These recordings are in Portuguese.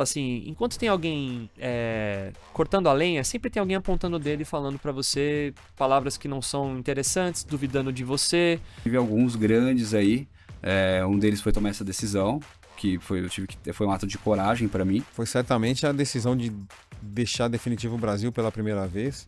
assim, enquanto tem alguém cortando a lenha, sempre tem alguém apontando o dedo e falando pra você palavras que não são interessantes, duvidando de você. Tive alguns grandes aí, um deles foi tomar essa decisão, foi um ato de coragem para mim. Foi certamente a decisão de deixar definitivo o Brasil pela primeira vez,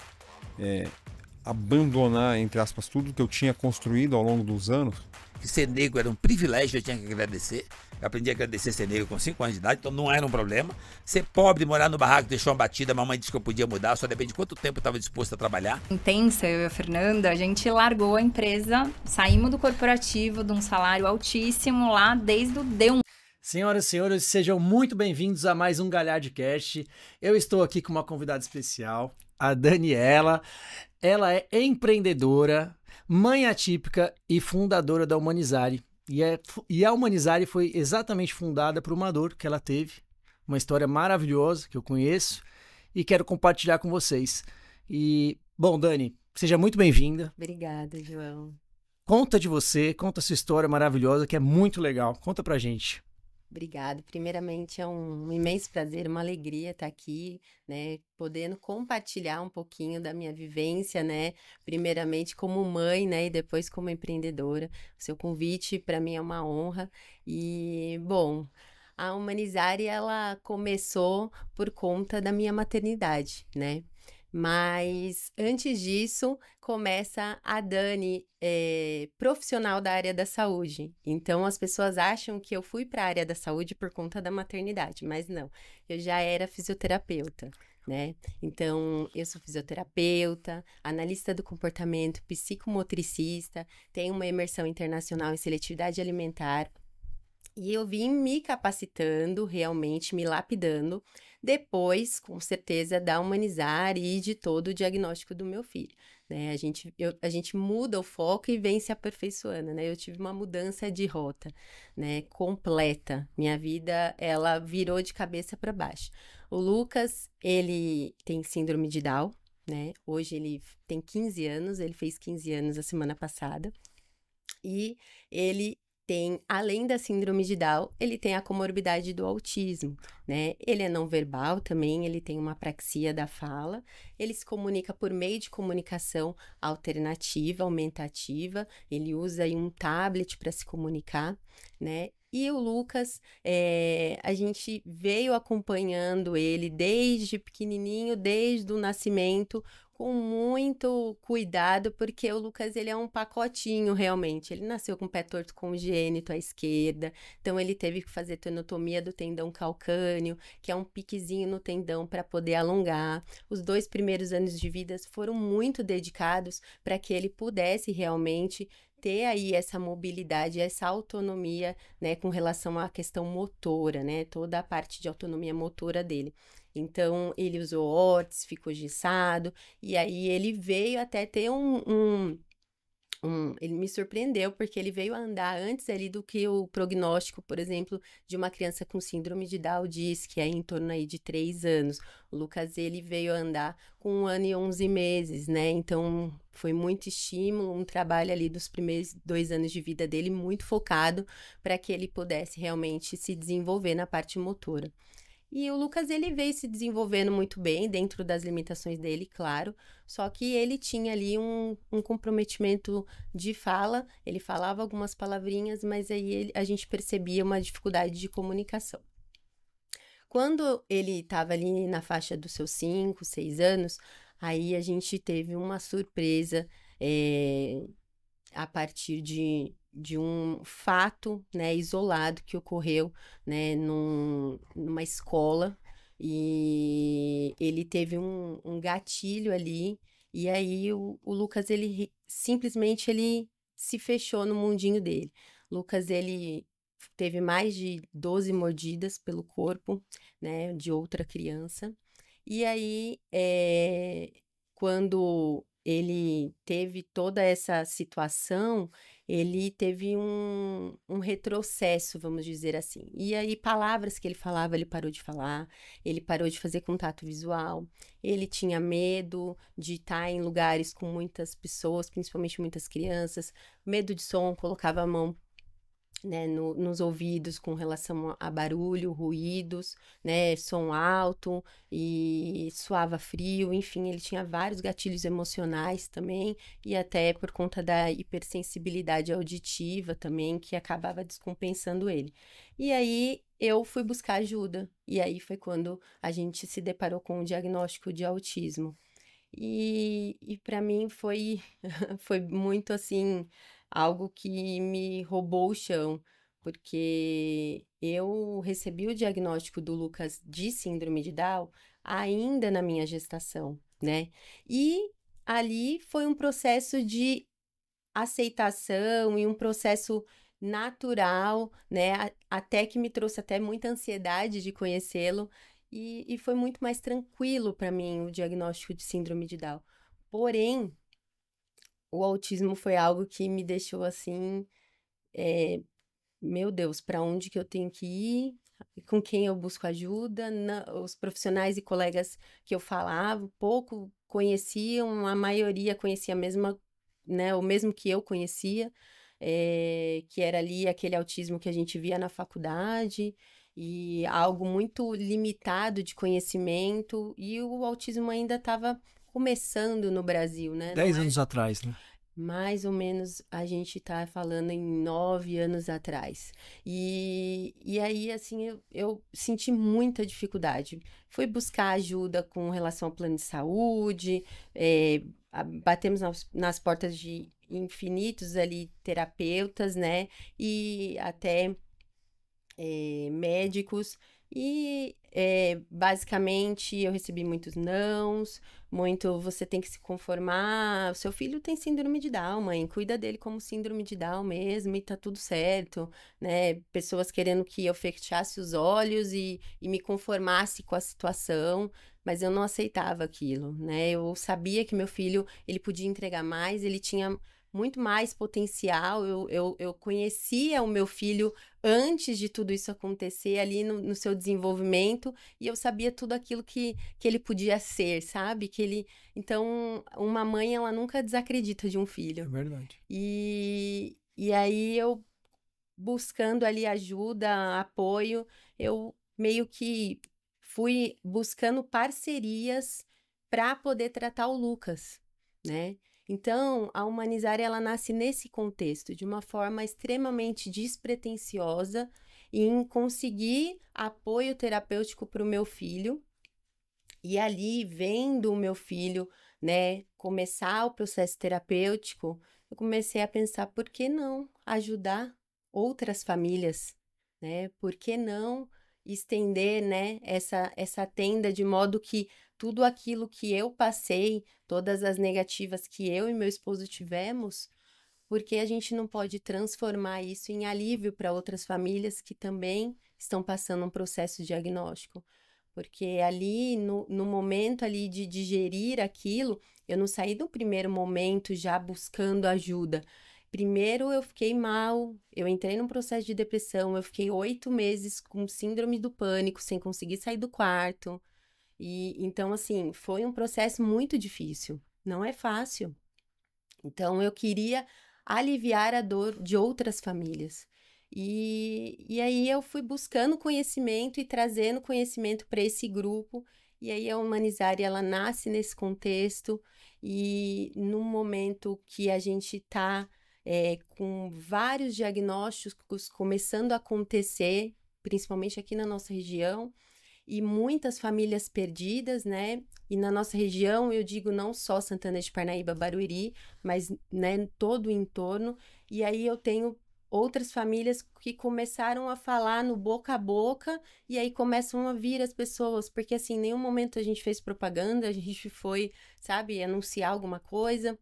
abandonar, entre aspas, tudo que eu tinha construído ao longo dos anos. Ser negro era um privilégio, eu tinha que agradecer. Eu aprendi a agradecer ser negro com 5 anos de idade, então não era um problema. Ser pobre, morar no barraco, deixou uma batida, a mamãe disse que eu podia mudar, só depende de quanto tempo eu estava disposto a trabalhar. Intensa, eu e a Fernanda, a gente largou a empresa, saímos do corporativo, de um salário altíssimo lá desde o D1. Senhoras e senhores, sejam muito bem-vindos a mais um Galhardcast. Eu estou aqui com uma convidada especial, a Daniela. Ela é empreendedora, mãe atípica e fundadora da Humanizare. E a Humanizare foi exatamente fundada por uma dor que ela teve, uma história maravilhosa que eu conheço e quero compartilhar com vocês. E, bom, Dani, seja muito bem-vinda. Obrigada, João. Conta de você, conta a sua história maravilhosa, que é muito legal. Conta pra gente. Obrigada. Primeiramente, é um imenso prazer, uma alegria estar aqui, né, podendo compartilhar um pouquinho da minha vivência, né, primeiramente como mãe, né, e depois como empreendedora. O seu convite para mim é uma honra. E, bom, a Humanizare, ela começou por conta da minha maternidade, né? Mas antes disso, começa a Dani, profissional da área da saúde. Então, as pessoas acham que eu fui para a área da saúde por conta da maternidade, mas não. Eu já era fisioterapeuta, né? Então, eu sou fisioterapeuta, analista do comportamento, psicomotricista, tenho uma imersão internacional em seletividade alimentar. E eu vim me capacitando, realmente me lapidando, depois, com certeza, da Humanizare e de todo o diagnóstico do meu filho, né? A gente muda o foco e vem se aperfeiçoando, né? Eu tive uma mudança de rota, né? Completa. Minha vida, ela virou de cabeça para baixo. O Lucas, ele tem síndrome de Down, né? Hoje ele tem 15 anos, ele fez 15 anos a semana passada. E ele tem, além da síndrome de Down, ele tem a comorbidade do autismo, né? Ele é não verbal também, ele tem uma apraxia da fala, ele se comunica por meio de comunicação alternativa, aumentativa, ele usa aí um tablet para se comunicar, né? E o Lucas, a gente veio acompanhando ele desde pequenininho, desde o nascimento, com muito cuidado, porque o Lucas, ele é um pacotinho, realmente. Ele nasceu com o pé torto congênito à esquerda, então ele teve que fazer tenotomia do tendão calcâneo, que é um piquezinho no tendão para poder alongar. Os 2 primeiros anos de vida foram muito dedicados para que ele pudesse realmente ter aí essa mobilidade, essa autonomia, né, com relação à questão motora, né, toda a parte de autonomia motora dele. Então, ele usou órtese, ficou gessado, e aí ele veio até ter ele me surpreendeu, porque ele veio a andar antes ali do que o prognóstico, por exemplo, de uma criança com síndrome de Down diz, que é em torno aí de 3 anos. O Lucas, ele veio a andar com 1 ano e 11 meses, né? Então, foi muito estímulo, um trabalho ali dos primeiros 2 anos de vida dele, muito focado para que ele pudesse realmente se desenvolver na parte motora. E o Lucas, ele veio se desenvolvendo muito bem, dentro das limitações dele, claro, só que ele tinha ali um comprometimento de fala, ele falava algumas palavrinhas, mas aí a gente percebia uma dificuldade de comunicação. Quando ele estava ali na faixa dos seus 5, 6 anos, aí a gente teve uma surpresa a partir de um fato, né, isolado que ocorreu, né, numa escola, e ele teve um gatilho ali, e aí o Lucas, ele simplesmente ele se fechou no mundinho dele. Lucas, ele teve mais de 12 mordidas pelo corpo, né, de outra criança, e aí quando ele teve toda essa situação, ele teve um retrocesso, vamos dizer assim. E aí, palavras que ele falava, ele parou de falar, ele parou de fazer contato visual, ele tinha medo de estar em lugares com muitas pessoas, principalmente muitas crianças, medo de som, colocava a mão né, nos ouvidos com relação a barulho, ruídos, né, som alto e suava frio, enfim, ele tinha vários gatilhos emocionais também e até por conta da hipersensibilidade auditiva também, que acabava descompensando ele. E aí eu fui buscar ajuda, e aí foi quando a gente se deparou com o diagnóstico de autismo. E para mim foi, foi muito assim, algo que me roubou o chão, porque eu recebi o diagnóstico do Lucas de síndrome de Down ainda na minha gestação, né? E ali foi um processo de aceitação e um processo natural, né? Até que me trouxe até muita ansiedade de conhecê-lo e foi muito mais tranquilo para mim o diagnóstico de síndrome de Down. Porém, o autismo foi algo que me deixou assim, meu Deus, para onde que eu tenho que ir? Com quem eu busco ajuda? Os profissionais e colegas que eu falava, pouco conheciam, a maioria conhecia a mesma, né, o mesmo que eu conhecia, que era ali aquele autismo que a gente via na faculdade, e algo muito limitado de conhecimento, e o autismo ainda estava começando no Brasil, né? 10 anos atrás, né? Mais ou menos a gente tá falando em 9 anos atrás. E aí, assim, eu senti muita dificuldade. Fui buscar ajuda com relação ao plano de saúde, batemos nas portas de infinitos ali terapeutas, né? E até médicos. E basicamente eu recebi muitos nãos, muito você tem que se conformar, o seu filho tem síndrome de Down, mãe, cuida dele como síndrome de Down mesmo e tá tudo certo, né? Pessoas querendo que eu fechasse os olhos e me conformasse com a situação, mas eu não aceitava aquilo, né? Eu sabia que meu filho, ele podia entregar mais, ele tinha muito mais potencial, eu conhecia o meu filho antes de tudo isso acontecer ali no seu desenvolvimento, e eu sabia tudo aquilo que ele podia ser, sabe? Então, uma mãe, ela nunca desacredita de um É filho. verdade. E aí, eu buscando ali ajuda, apoio, eu meio que fui buscando parcerias para poder tratar o Lucas, né? Então, a Humanizária, ela nasce nesse contexto, de uma forma extremamente despretensiosa, em conseguir apoio terapêutico para o meu filho. E ali, vendo o meu filho, né, começar o processo terapêutico, eu comecei a pensar, por que não ajudar outras famílias, né? Por que não estender, né, essa tenda de modo que tudo aquilo que eu passei, todas as negativas que eu e meu esposo tivemos, porque a gente não pode transformar isso em alívio para outras famílias que também estão passando um processo diagnóstico. Porque ali, no momento ali de digerir aquilo, eu não saí do primeiro momento já buscando ajuda. Primeiro eu fiquei mal, eu entrei num processo de depressão, eu fiquei 8 meses com síndrome do pânico, sem conseguir sair do quarto. E então, assim, foi um processo muito difícil. Não é fácil. Então, eu queria aliviar a dor de outras famílias. E aí eu fui buscando conhecimento e trazendo conhecimento para esse grupo. E aí a Humanizária, ela nasce nesse contexto e num momento que a gente está com vários diagnósticos começando a acontecer, principalmente aqui na nossa região, e muitas famílias perdidas, né? E na nossa região, eu digo não só Santana de Parnaíba, Barueri, mas, né, todo o entorno. E aí eu tenho outras famílias que começaram a falar no boca a boca, e aí começam a vir as pessoas, porque assim, em nenhum momento a gente fez propaganda, a gente foi, sabe, anunciar alguma coisa.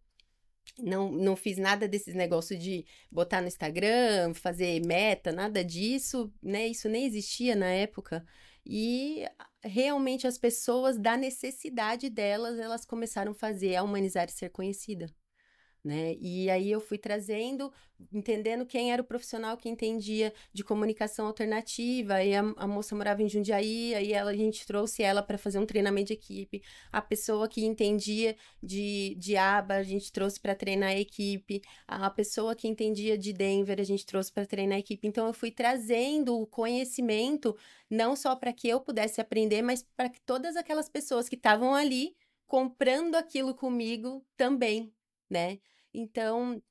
Não fiz nada desses negócios de botar no Instagram, fazer meta, nada disso, né? Isso nem existia na época. E realmente as pessoas, da necessidade delas, elas começaram a fazer a Humanizar e ser conhecida. né? E aí eu fui trazendo, entendendo quem era o profissional que entendia de comunicação alternativa. Aí a moça morava em Jundiaí, aí a gente trouxe ela para fazer um treinamento de equipe. A pessoa que entendia de aba, a gente trouxe para treinar a equipe. A pessoa que entendia de Denver, a gente trouxe para treinar a equipe. Então eu fui trazendo o conhecimento não só para que eu pudesse aprender, mas para que todas aquelas pessoas que estavam ali comprando aquilo comigo também, né? Então,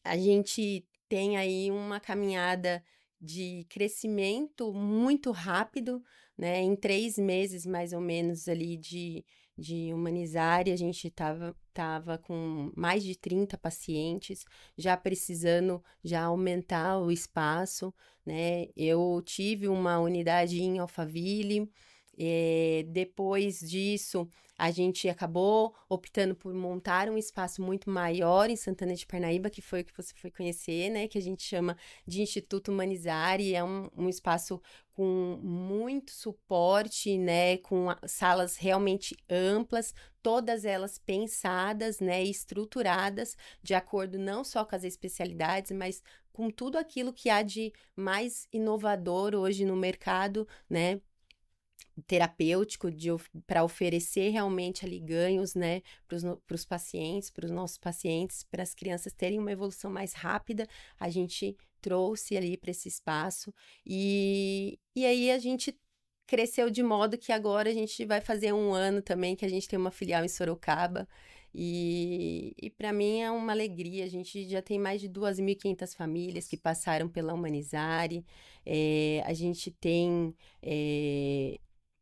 a gente tem aí uma caminhada de crescimento muito rápido, né? Em 3 meses, mais ou menos, ali de Humanizare, a gente tava com mais de 30 pacientes, já precisando já aumentar o espaço, né? Eu tive uma unidade em Alphaville. Depois disso, a gente acabou optando por montar um espaço muito maior em Santana de Parnaíba, que foi o que você foi conhecer, né? Que a gente chama de Instituto Humanizare. É um espaço com muito suporte, né? Com salas realmente amplas, todas elas pensadas, né? E estruturadas de acordo não só com as especialidades, mas com tudo aquilo que há de mais inovador hoje no mercado, né? Terapêutico para oferecer realmente ali ganhos, né, para os pacientes, para os nossos pacientes, para as crianças terem uma evolução mais rápida, a gente trouxe ali para esse espaço e aí a gente cresceu de modo que agora a gente vai fazer 1 ano também que a gente tem uma filial em Sorocaba e para mim é uma alegria. A gente já tem mais de 2.500 famílias que passaram pela Humanizare, a gente tem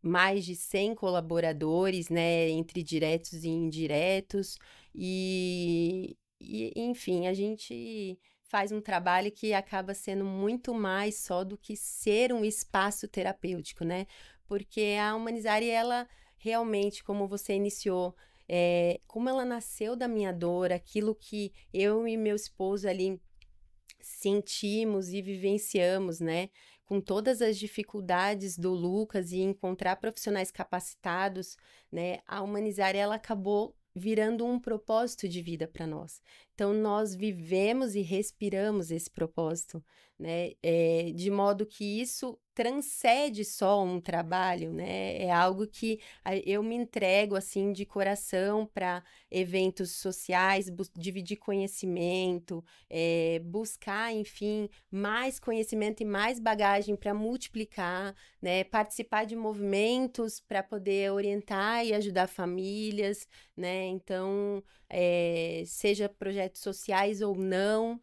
mais de 100 colaboradores, né, entre diretos e indiretos, enfim, a gente faz um trabalho que acaba sendo muito mais só do que ser um espaço terapêutico, né, porque a Humanizare, ela realmente, como você iniciou, como ela nasceu da minha dor, aquilo que eu e meu esposo ali sentimos e vivenciamos, né, com todas as dificuldades do Lucas e encontrar profissionais capacitados, né, a Humanizare, ela acabou virando um propósito de vida para nós. Então, nós vivemos e respiramos esse propósito, né, de modo que isso transcende só um trabalho, né, é algo que eu me entrego, assim, de coração para eventos sociais, dividir conhecimento, buscar, enfim, mais conhecimento e mais bagagem para multiplicar, né, participar de movimentos para poder orientar e ajudar famílias, né, então, seja projetos sociais ou não,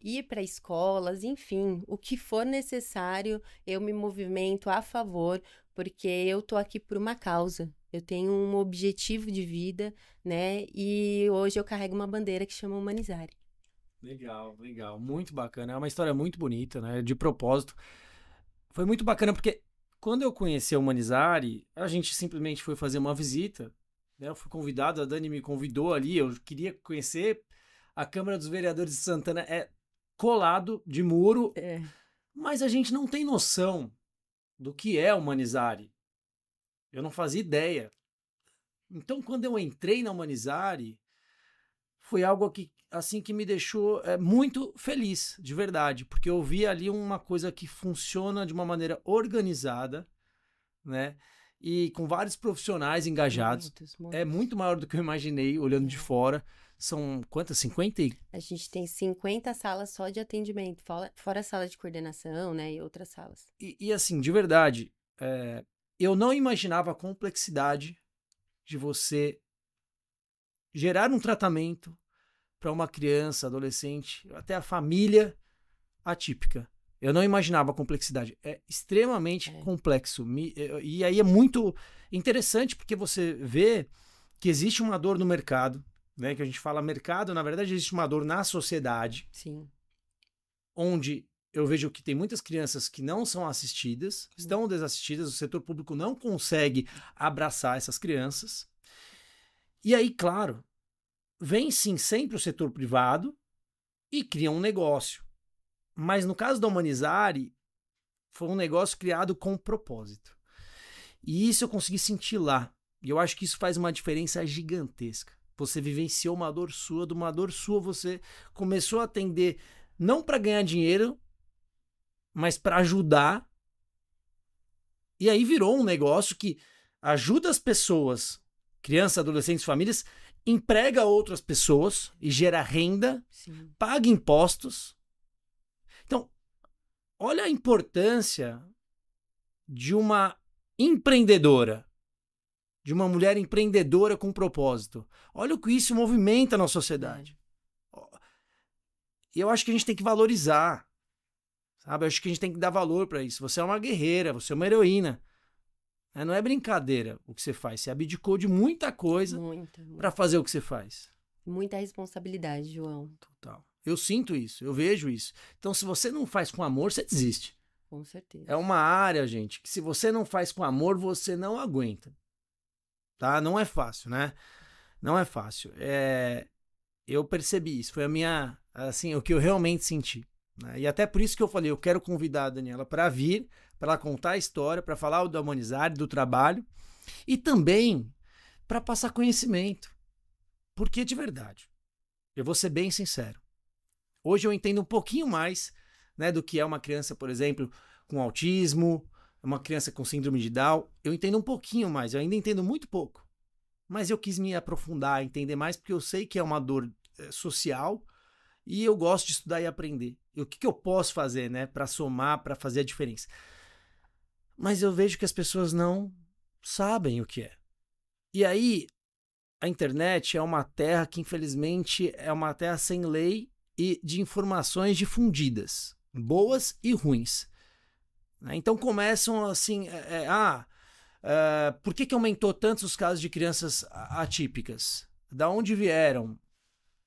ir para escolas, enfim, o que for necessário, eu me movimento a favor, porque eu tô aqui por uma causa. Eu tenho um objetivo de vida, né? E hoje eu carrego uma bandeira que chama Humanizare. Legal, legal. Muito bacana. É uma história muito bonita, né? De propósito. Foi muito bacana porque quando eu conheci a Humanizare, a gente simplesmente foi fazer uma visita, né? Eu fui convidado, a Dani me convidou ali, eu queria conhecer. A Câmara dos Vereadores de Santana é colado de muro, mas a gente não tem noção do que é Humanizare. Eu não fazia ideia. Então, quando eu entrei na Humanizare, foi algo que, assim, que me deixou muito feliz, de verdade, porque eu vi ali uma coisa que funciona de uma maneira organizada, né? E com vários profissionais engajados. Muitos. É muito maior do que eu imaginei, olhando de fora. São quantas? 50? A gente tem 50 salas só de atendimento, fora a sala de coordenação, né, e outras salas. E assim, de verdade, eu não imaginava a complexidade de você gerar um tratamento para uma criança, adolescente, até a família atípica. Eu não imaginava a complexidade. É extremamente complexo. E aí é muito interessante porque você vê que existe uma dor no mercado, né? Que a gente fala mercado, na verdade existe uma dor na sociedade. Sim. Onde eu vejo que tem muitas crianças que não são assistidas, estão desassistidas, o setor público não consegue abraçar essas crianças. E aí, claro, vem sim sempre o setor privado e cria um negócio. Mas no caso da Humanizare, foi um negócio criado com propósito. E isso eu consegui sentir lá. E eu acho que isso faz uma diferença gigantesca. Você vivenciou uma dor sua, de uma dor sua você começou a atender não para ganhar dinheiro, mas para ajudar. E aí virou um negócio que ajuda as pessoas, crianças, adolescentes, famílias, emprega outras pessoas e gera renda, Sim. paga impostos. Então, olha a importância de uma empreendedora, de uma mulher empreendedora com propósito. Olha o que isso movimenta na sociedade. E eu acho que a gente tem que valorizar, sabe? Eu acho que a gente tem que dar valor para isso. Você é uma guerreira, você é uma heroína. Não é brincadeira o que você faz. Você abdicou de muita coisa para fazer o que você faz. Muita responsabilidade, João. Total. Eu sinto isso, eu vejo isso. Então, se você não faz com amor, você desiste. Com certeza. É uma área, gente, que se você não faz com amor, você não aguenta. Tá? Não é fácil, né? Não é fácil. Eu percebi isso. Foi o que eu realmente senti. Né? E até por isso que eu falei, eu quero convidar a Daniela para vir, para ela contar a história, para falar da Humanizar, do trabalho e também para passar conhecimento. Porque, de verdade, eu vou ser bem sincero. Hoje eu entendo um pouquinho mais, né, do que é uma criança, por exemplo, com autismo, uma criança com síndrome de Down. Eu entendo um pouquinho mais, eu ainda entendo muito pouco. Mas eu quis me aprofundar, entender mais, porque eu sei que é uma dor social e eu gosto de estudar e aprender. E o que eu posso fazer, né, para somar, para fazer a diferença? Mas eu vejo que as pessoas não sabem o que é. E aí, a internet é uma terra que, infelizmente, é uma terra sem lei e de informações difundidas, boas e ruins. Então começam assim, por que aumentou tantos os casos de crianças atípicas? Da onde vieram?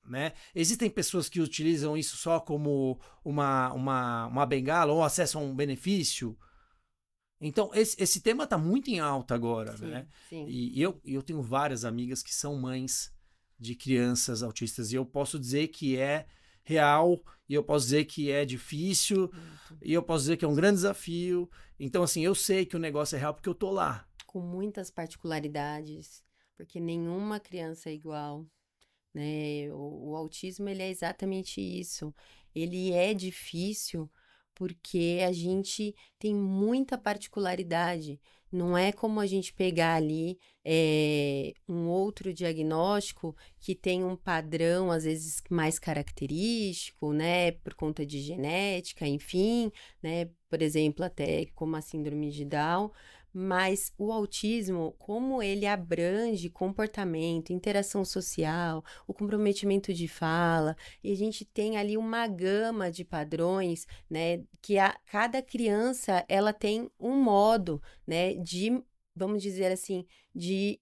Né? Existem pessoas que utilizam isso só como uma bengala ou acesso a um benefício. Então, esse tema está muito em alta agora, Sim, né? sim. E eu tenho várias amigas que são mães de crianças autistas e eu posso dizer que é real, e eu posso dizer que é difícil, e eu posso dizer que é um grande desafio. Então, assim, eu sei que o negócio é real porque eu tô lá. Com muitas particularidades, porque nenhuma criança é igual, né? O autismo, ele é exatamente isso. Ele é difícil porque a gente tem muita particularidade. Não é como a gente pegar ali um outro diagnóstico que tem um padrão, às vezes, mais característico, né? Por conta de genética, enfim, né? Por exemplo, até como a síndrome de Down. Mas o autismo, como ele abrange comportamento, interação social, o comprometimento de fala, e a gente tem ali uma gama de padrões, né, que cada criança, ela tem um modo, né, de, vamos dizer assim, de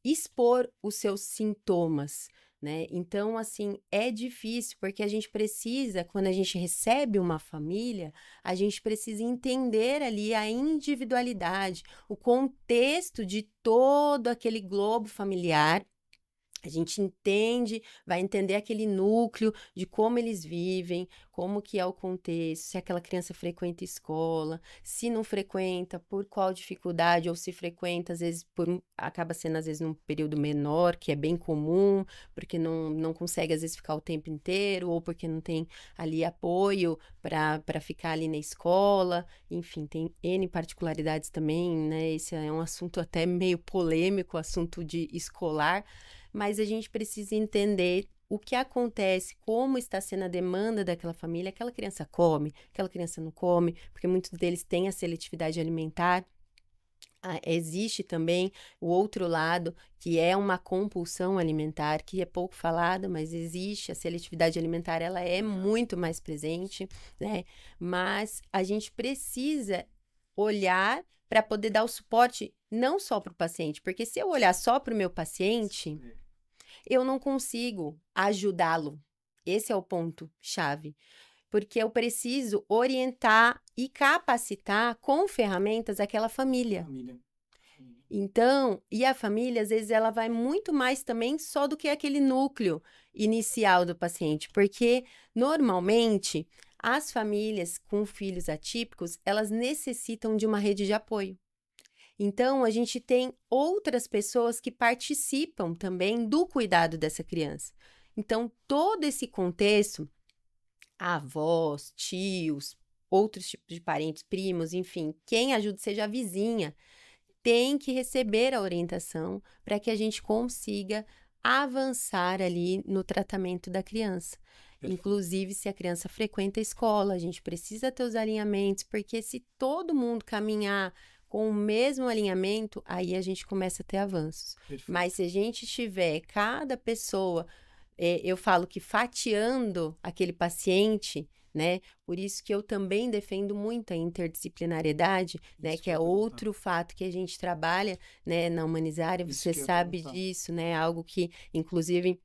expor os seus sintomas, né? Então, assim, é difícil, porque a gente precisa, quando a gente recebe uma família, a gente precisa entender ali a individualidade, o contexto de todo aquele globo familiar. A gente vai entender aquele núcleo de como eles vivem, como que é o contexto, se aquela criança frequenta escola, se não frequenta, por qual dificuldade, ou se frequenta, às vezes, acaba sendo, às vezes, num período menor, que é bem comum, porque não consegue, às vezes, ficar o tempo inteiro, ou porque não tem ali apoio para ficar ali na escola, enfim, tem N particularidades também, né? Esse é um assunto até meio polêmico, assunto de escolar, mas a gente precisa entender o que acontece, como está sendo a demanda daquela família, aquela criança come, aquela criança não come, porque muitos deles têm a seletividade alimentar. Existe também o outro lado, que é uma compulsão alimentar, que é pouco falado, mas existe. A seletividade alimentar, ela é muito mais presente, né? Mas a gente precisa olhar para poder dar o suporte não só para o paciente, porque se eu olhar só para o meu paciente, eu não consigo ajudá-lo. Esse é o ponto-chave. Porque eu preciso orientar e capacitar com ferramentas aquela família. Então, e a família, às vezes, ela vai muito mais também só do que aquele núcleo inicial do paciente. Porque, normalmente, as famílias com filhos atípicos, elas necessitam de uma rede de apoio. Então, a gente tem outras pessoas que participam também do cuidado dessa criança. Então, todo esse contexto, avós, tios, outros tipos de parentes, primos, enfim, quem ajuda, seja a vizinha, tem que receber a orientação para que a gente consiga avançar ali no tratamento da criança. Inclusive, se a criança frequenta a escola, a gente precisa ter os alinhamentos, porque se todo mundo caminhar com o mesmo alinhamento, aí a gente começa a ter avanços. Perfeito. Mas se a gente tiver cada pessoa, eu falo que fatiando aquele paciente, né? Por isso que eu também defendo muito a interdisciplinariedade, né? Isso Que é eu ia perguntar. outro fato que a gente trabalha, né? Na Humanizária, Isso você que eu ia sabe perguntar. disso, né? Algo que, inclusive,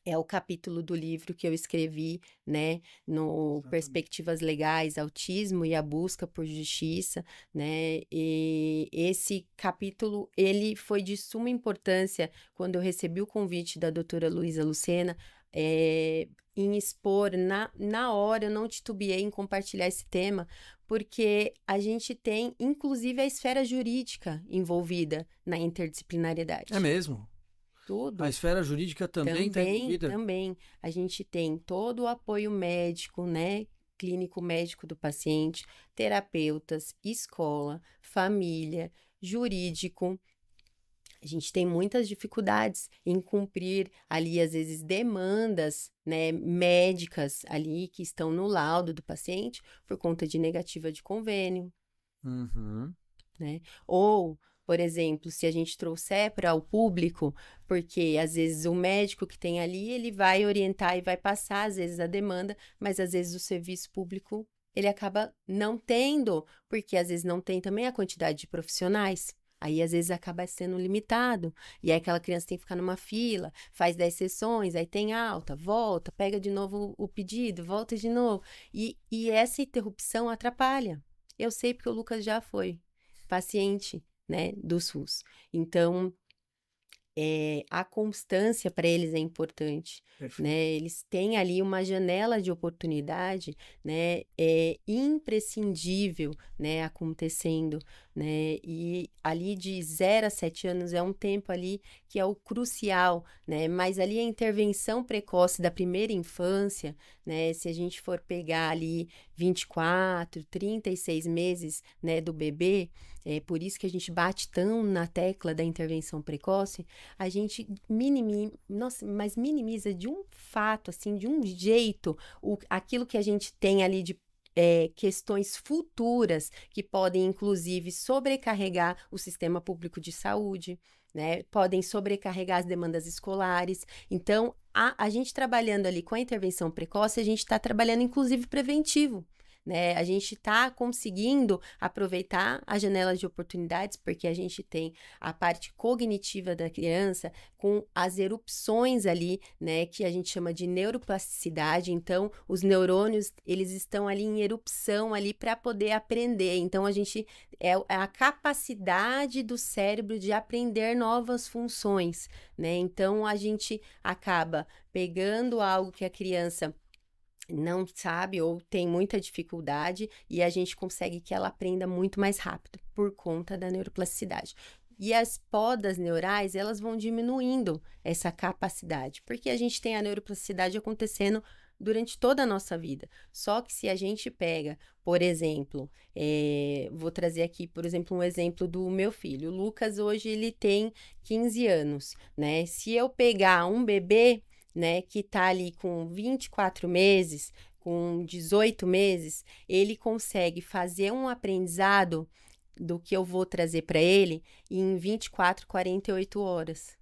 é o capítulo do livro que eu escrevi, né, no Exatamente. Perspectivas Legais, Autismo e a Busca por Justiça, né, e esse capítulo, ele foi de suma importância quando eu recebi o convite da doutora Luísa Lucena, em expor, na hora eu não titubeei em compartilhar esse tema, porque a gente tem, inclusive, a esfera jurídica envolvida na interdisciplinariedade. É mesmo? Tudo. A esfera jurídica também está envolvida? Também. A gente tem todo o apoio médico, né? Clínico médico do paciente, terapeutas, escola, família, jurídico. A gente tem muitas dificuldades em cumprir ali, às vezes, demandas, né, médicas ali que estão no laudo do paciente por conta de negativa de convênio. Uhum. Né? Ou, por exemplo, se a gente trouxer para o público, porque às vezes o médico que tem ali, ele vai orientar e vai passar, às vezes, a demanda, mas às vezes o serviço público, ele acaba não tendo, porque às vezes não tem também a quantidade de profissionais. Aí, às vezes, acaba sendo limitado. E aí, aquela criança tem que ficar numa fila, faz 10 sessões, aí tem alta, volta, pega de novo o pedido, volta de novo. E essa interrupção atrapalha. Eu sei porque o Lucas já foi paciente, né, do SUS. Então, a constância para eles é importante, Perfeito. né? Eles têm ali uma janela de oportunidade, né? É imprescindível, né? Acontecendo, né? E ali de 0 a 7 anos é um tempo ali que é o crucial, né? Mas ali a intervenção precoce da primeira infância, né? Se a gente for pegar ali 24, 36 meses, né? Do bebê, é por isso que a gente bate tão na tecla da intervenção precoce, a gente minimiza de um fato, assim, de um jeito, aquilo que a gente tem ali de questões futuras que podem, inclusive, sobrecarregar o sistema público de saúde, né? Podem sobrecarregar as demandas escolares. Então, a gente trabalhando ali com a intervenção precoce, a gente está trabalhando, inclusive, preventivo. Né? A gente está conseguindo aproveitar a janela de oportunidades, porque a gente tem a parte cognitiva da criança com as erupções ali, né, que a gente chama de neuroplasticidade. Então, os neurônios, eles estão ali em erupção ali para poder aprender. Então, a gente é a capacidade do cérebro de aprender novas funções, né? Então, a gente acaba pegando algo que a criança não sabe ou tem muita dificuldade e a gente consegue que ela aprenda muito mais rápido por conta da neuroplasticidade. E as podas neurais, elas vão diminuindo essa capacidade, porque a gente tem a neuroplasticidade acontecendo durante toda a nossa vida. Só que se a gente pega, por exemplo, vou trazer aqui, por exemplo, um exemplo do meu filho. O Lucas, hoje, ele tem 15 anos, né? Se eu pegar um bebê, né, que tá ali com 24 meses, com 18 meses, ele consegue fazer um aprendizado do que eu vou trazer para ele em 24, 48 horas.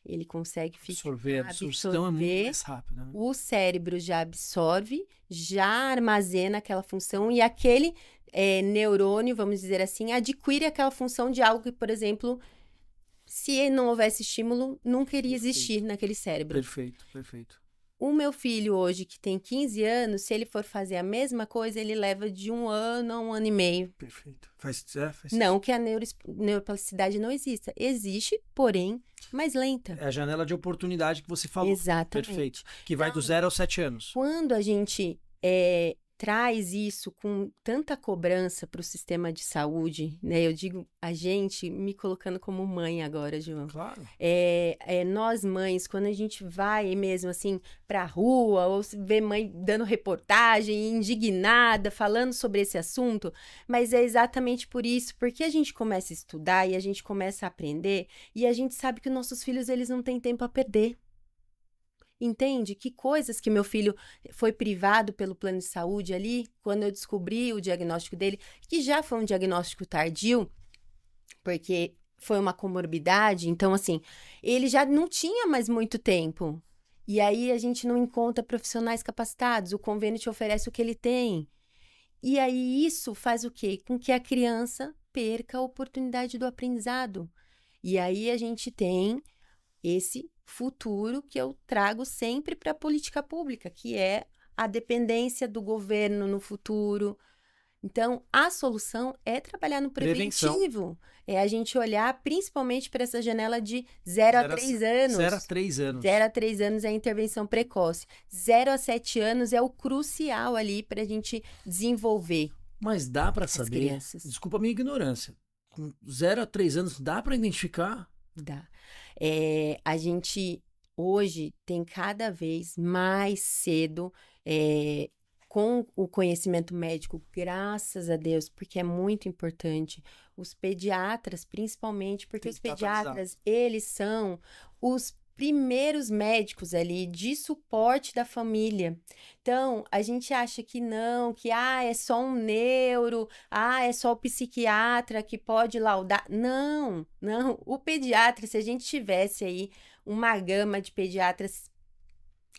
Ele consegue Absorver, a absorção é muito mais rápida, né? O cérebro já absorve, já armazena aquela função e aquele neurônio, vamos dizer assim, adquire aquela função de algo que, por exemplo, se não houvesse estímulo, nunca iria existir naquele cérebro. Perfeito, perfeito. O meu filho hoje, que tem 15 anos, se ele for fazer a mesma coisa, ele leva de 1 ano a 1 ano e meio. Perfeito. Faz Não que a neuroplasticidade não exista. Existe, porém, mais lenta. É a janela de oportunidade que você falou. Exatamente. Perfeito. Que vai do 0 aos 7 anos. Quando a gente traz isso com tanta cobrança para o sistema de saúde, né? Eu digo a gente, me colocando como mãe agora, João. Claro. Nós mães, quando a gente vai mesmo assim pra rua, ou se vê mãe dando reportagem, indignada, falando sobre esse assunto, mas é exatamente por isso, porque a gente começa a estudar e a gente começa a aprender, e a gente sabe que os nossos filhos, eles não têm tempo a perder. Entende? Que coisas que meu filho foi privado pelo plano de saúde ali, quando eu descobri o diagnóstico dele, que já foi um diagnóstico tardio, porque foi uma comorbidade, então assim, ele já não tinha mais muito tempo. E aí a gente não encontra profissionais capacitados, o convênio te oferece o que ele tem. E aí isso faz o quê? Com que a criança perca a oportunidade do aprendizado. E aí a gente tem esse futuro que eu trago sempre para a política pública, que é a dependência do governo no futuro. Então, a solução é trabalhar no preventivo. É a gente olhar principalmente para essa janela de 0 a 3 anos. 0 a 3 anos. 0 a 3 anos é a intervenção precoce. 0 a 7 anos é o crucial ali para a gente desenvolver. Mas dá para as saber, crianças. desculpa a minha ignorância, com 0 a 3 anos dá para identificar? Dá. A gente hoje tem cada vez mais cedo com o conhecimento médico, graças a Deus, porque é muito importante. Os pediatras, principalmente, porque os pediatras, eles são os primeiros médicos ali de suporte da família. Então, a gente acha que não, que é só um neuro, é só o psiquiatra que pode laudar. Não, não. O pediatra, se a gente tivesse aí uma gama de pediatras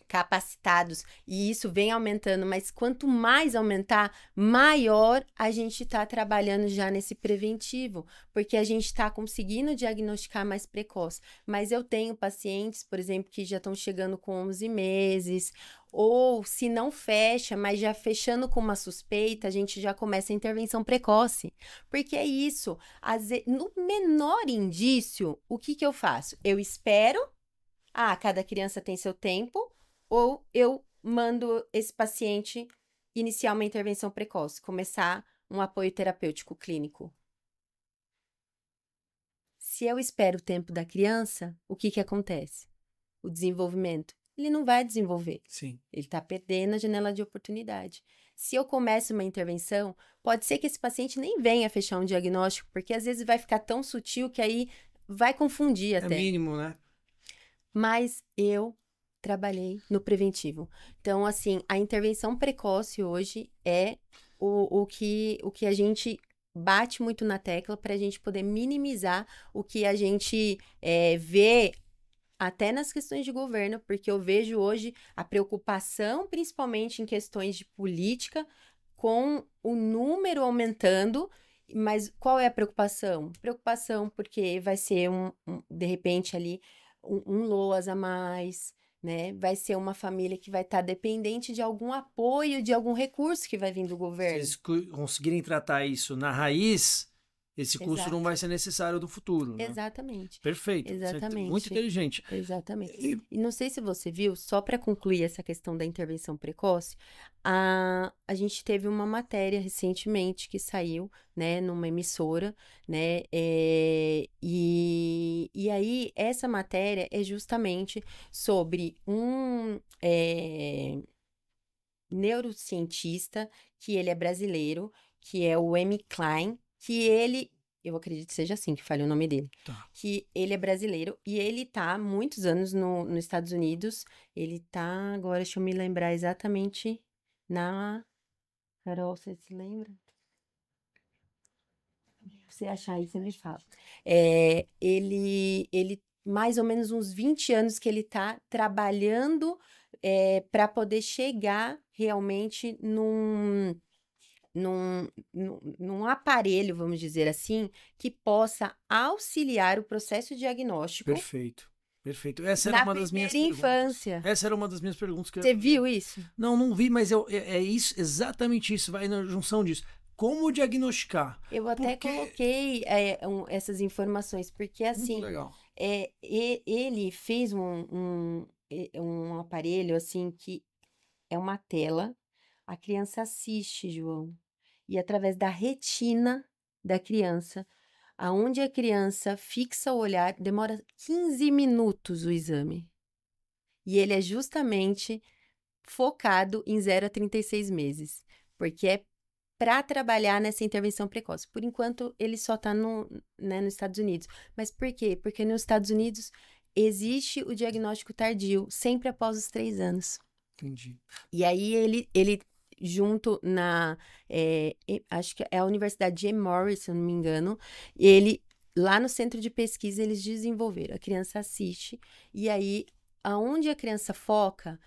capacitados, e isso vem aumentando, mas quanto mais aumentar, maior a gente está trabalhando já nesse preventivo, porque a gente está conseguindo diagnosticar mais precoce. Mas eu tenho pacientes, por exemplo, que já estão chegando com 11 meses, ou se não fecha, mas já fechando com uma suspeita, a gente já começa a intervenção precoce. Porque é isso, no menor indício, o que eu faço? Eu espero, cada criança tem seu tempo, ou eu mando esse paciente iniciar uma intervenção precoce, começar um apoio terapêutico clínico. Se eu espero o tempo da criança, o que acontece? O desenvolvimento. Ele não vai desenvolver. Sim. Ele está perdendo a janela de oportunidade. Se eu começo uma intervenção, pode ser que esse paciente nem venha fechar um diagnóstico, porque às vezes vai ficar tão sutil que aí vai confundir até. É mínimo, né? Mas eu trabalhei no preventivo. Então, assim, a intervenção precoce hoje é o que a gente bate muito na tecla para a gente poder minimizar o que a gente vê até nas questões de governo, porque eu vejo hoje a preocupação, principalmente em questões de política, com o número aumentando. Mas qual é a preocupação? Preocupação porque vai ser de repente ali um LOAS a mais, né? Vai ser uma família que vai estar dependente de algum apoio, de algum recurso que vai vir do governo. Se eles conseguirem tratar isso na raiz, esse custo não vai ser necessário do futuro. Né? Exatamente. Perfeito. Exatamente. Muito inteligente. Exatamente. E não sei se você viu, só para concluir essa questão da intervenção precoce, a gente teve uma matéria recentemente que saiu, né, numa emissora, né, e aí essa matéria é justamente sobre um neurocientista, que ele é brasileiro, que é o M. Klein, que ele, eu acredito que seja assim que fale o nome dele, que ele é brasileiro e ele tá há muitos anos nos Estados Unidos, ele tá, agora deixa eu me lembrar exatamente Carol, você se lembra? Se você achar aí, você me fala. Ele mais ou menos uns 20 anos que ele tá trabalhando para poder chegar realmente num aparelho, vamos dizer assim, que possa auxiliar o processo diagnóstico. Perfeito. Perfeito. Essa era uma das minhas perguntas. Infância. Essa era uma das minhas perguntas. Você viu isso? Não vi, mas é isso, exatamente isso, vai na junção disso. Como diagnosticar? Eu até coloquei essas informações, porque assim, muito legal. Ele fez um aparelho assim que é uma tela A criança assiste, João, e através da retina da criança, aonde a criança fixa o olhar, demora 15 minutos o exame. E ele é justamente focado em 0 a 36 meses, porque é para trabalhar nessa intervenção precoce. Por enquanto, ele só está nos Estados Unidos. Mas por quê? Porque nos Estados Unidos existe o diagnóstico tardio, sempre após os 3 anos. Entendi. E aí ele junto acho que é a Universidade de Emory, se eu não me engano, ele lá no centro de pesquisa eles desenvolveram. A criança assiste e aí aonde a criança foca,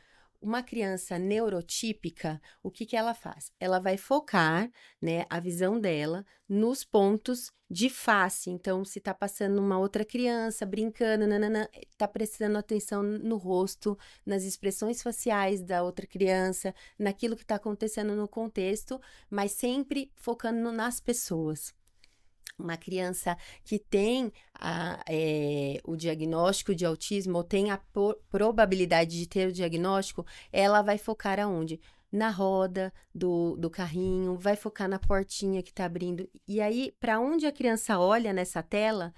uma criança neurotípica, o que ela faz? Ela vai focar, né, a visão dela nos pontos de face. Então, se tá passando uma outra criança brincando, tá prestando atenção no rosto, nas expressões faciais da outra criança, naquilo que tá acontecendo no contexto, mas sempre focando nas pessoas. Uma criança que tem o diagnóstico de autismo ou tem a probabilidade de ter o diagnóstico, ela vai focar aonde? Na roda do carrinho, vai focar na portinha que está abrindo. E aí, para onde a criança olha nessa tela,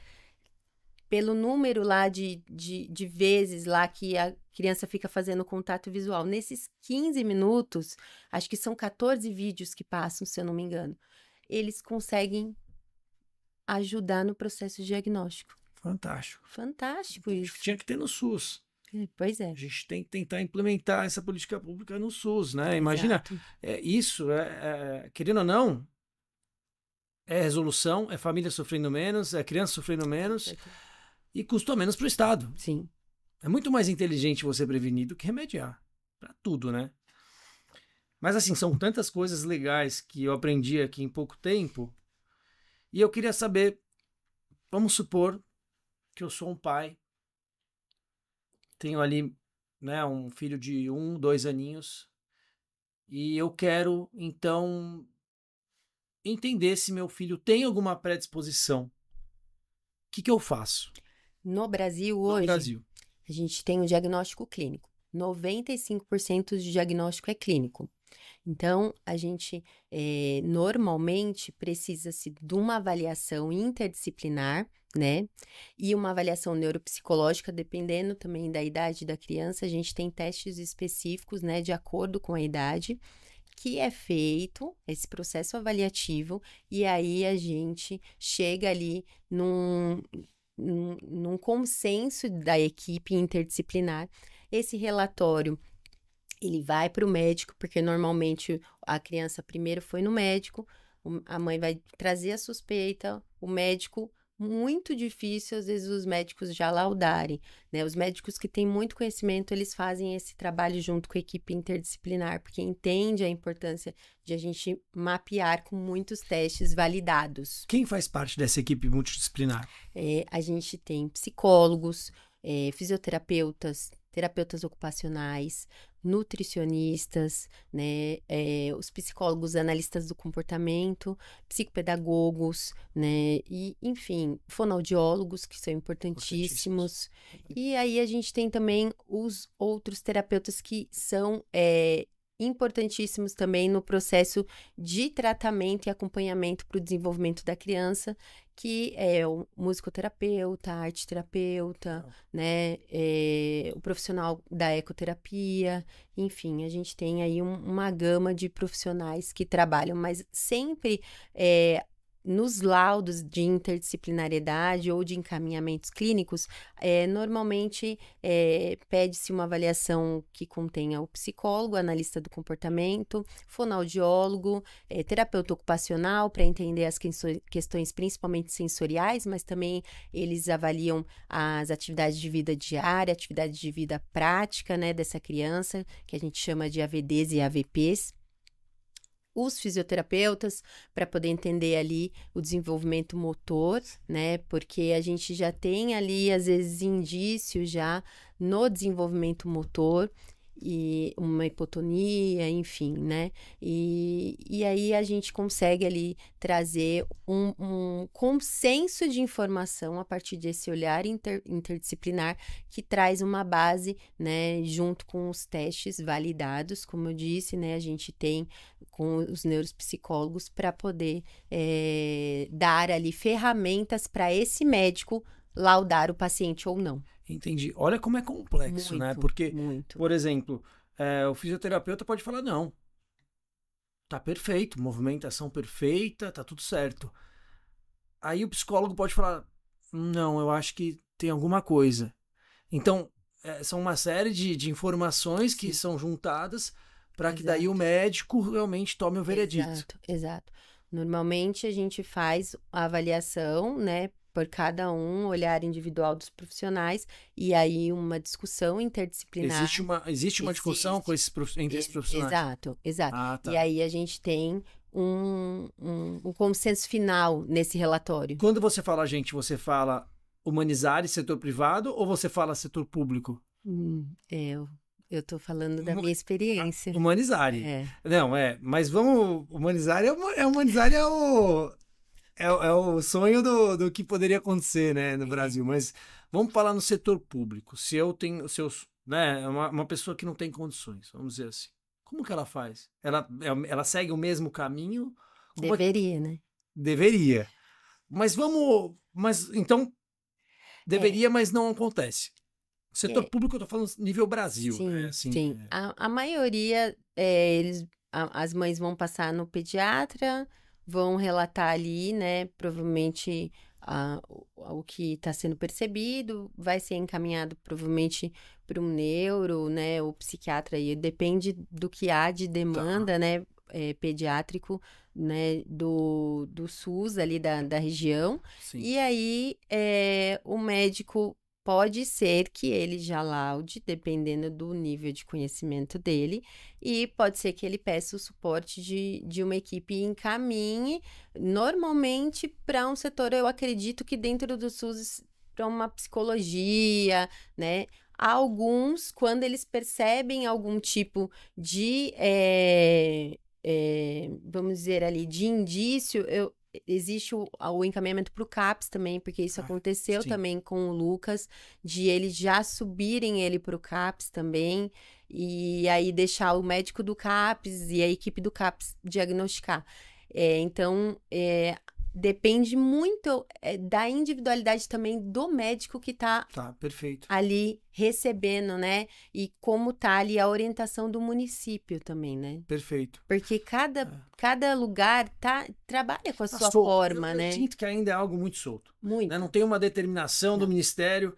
pelo número lá de vezes lá que a criança fica fazendo contato visual, nesses 15 minutos, acho que são 14 vídeos que passam, se eu não me engano, eles conseguem ajudar no processo diagnóstico. Fantástico. Fantástico isso. Tinha que ter no SUS. Pois é. A gente tem que tentar implementar essa política pública no SUS, né? Imagina, Exato. Isso, querendo ou não, é resolução, é família sofrendo menos, é criança sofrendo menos e custou menos para o Estado. Sim. É muito mais inteligente você prevenir do que remediar. Para tudo, né? Mas assim, são tantas coisas legais que eu aprendi aqui em pouco tempo. E eu queria saber, vamos supor que eu sou um pai, tenho ali, né, um filho de 1, 2 aninhos, e eu quero, então, entender se meu filho tem alguma predisposição. O que eu faço? No Brasil, No hoje, Brasil. a gente tem o diagnóstico clínico. 95% de diagnóstico é clínico. Então, a gente normalmente precisa-se de uma avaliação interdisciplinar, né? E uma avaliação neuropsicológica, dependendo também da idade da criança. A gente tem testes específicos, né, de acordo com a idade, que é feito esse processo avaliativo, e aí a gente chega ali num consenso da equipe interdisciplinar. Esse relatório ele vai para o médico, porque normalmente a criança primeiro foi no médico, a mãe vai trazer a suspeita, o médico, muito difícil às vezes os médicos já laudarem, né? Os médicos que têm muito conhecimento, eles fazem esse trabalho junto com a equipe interdisciplinar, porque entende a importância de a gente mapear com muitos testes validados. Quem faz parte dessa equipe multidisciplinar? A gente tem psicólogos, fisioterapeutas, terapeutas ocupacionais, nutricionistas, né, os psicólogos analistas do comportamento, psicopedagogos, né, e, enfim, fonoaudiólogos, que são importantíssimos. E aí a gente tem também os outros terapeutas que são importantíssimos também no processo de tratamento e acompanhamento para o desenvolvimento da criança, que é o musicoterapeuta, arteterapeuta, né, o profissional da ecoterapia, enfim, a gente tem aí uma gama de profissionais que trabalham, mas sempre nos laudos de interdisciplinariedade ou de encaminhamentos clínicos, normalmente pede-se uma avaliação que contenha o psicólogo, analista do comportamento, fonoaudiólogo, terapeuta ocupacional para entender as questões principalmente sensoriais, mas também eles avaliam as atividades de vida diária, atividades de vida prática, né, dessa criança, que a gente chama de AVDs e AVPs. Os fisioterapeutas, para poder entender ali o desenvolvimento motor, né? Porque a gente já tem ali, às vezes, indícios já no desenvolvimento motor. e uma hipotonia, enfim, né? E aí a gente consegue ali trazer um consenso de informação a partir desse olhar interdisciplinar que traz uma base, né, junto com os testes validados, como eu disse, né, a gente tem com os neuropsicólogos para poder dar ali ferramentas para esse médico laudar o paciente ou não. Entendi. Olha como é complexo, né? Porque, por exemplo, o fisioterapeuta pode falar, não, tá perfeito, movimentação perfeita, tá tudo certo. Aí o psicólogo pode falar, não, eu acho que tem alguma coisa. Então, são uma série de informações que são juntadas para que daí o médico realmente tome o veredito. Exato. Normalmente a gente faz a avaliação, né, por cada olhar individual dos profissionais, e aí uma discussão interdisciplinar. Existe uma discussão com entre esses profissionais? Exato. Ah, tá. E aí a gente tem um consenso final nesse relatório. Quando você fala você fala humanizar e setor privado ou você fala setor público? Eu tô falando da minha experiência. Humanizar. Não, mas vamos... Humanizar é o sonho do que poderia acontecer, né, no Brasil. Mas vamos falar no setor público. Se eu tenho né, uma pessoa que não tem condições, vamos dizer assim. Como que ela faz? Ela segue o mesmo caminho? Deveria, né? Deveria. Mas então, deveria, mas não acontece. O setor público, eu tô falando nível Brasil. Sim. A maioria, as mães vão passar no pediatra, vão relatar ali, né, provavelmente o que está sendo percebido, vai ser encaminhado provavelmente para um neuro, né, ou psiquiatra, aí depende do que há de demanda, né, pediátrico, né, do SUS ali da região. Sim. E aí o médico pode ser que ele já laude, dependendo do nível de conhecimento dele, e pode ser que ele peça o suporte de uma equipe e encaminhe, normalmente, para um setor, eu acredito que dentro do SUS, para uma psicologia, né? Alguns, quando eles percebem algum tipo de, vamos dizer ali, de indício, existe o encaminhamento para o CAPS também, porque isso aconteceu também com o Lucas, de eles já subirem ele para o CAPS também, e aí deixar o médico do CAPS e a equipe do CAPS diagnosticar. Então, depende muito da individualidade também do médico que está ali recebendo, né? E como tá ali a orientação do município também, né? Perfeito. Porque cada lugar trabalha com a sua forma, né? Eu sinto que ainda é algo muito solto. Muito. Né? Não tem uma determinação do Ministério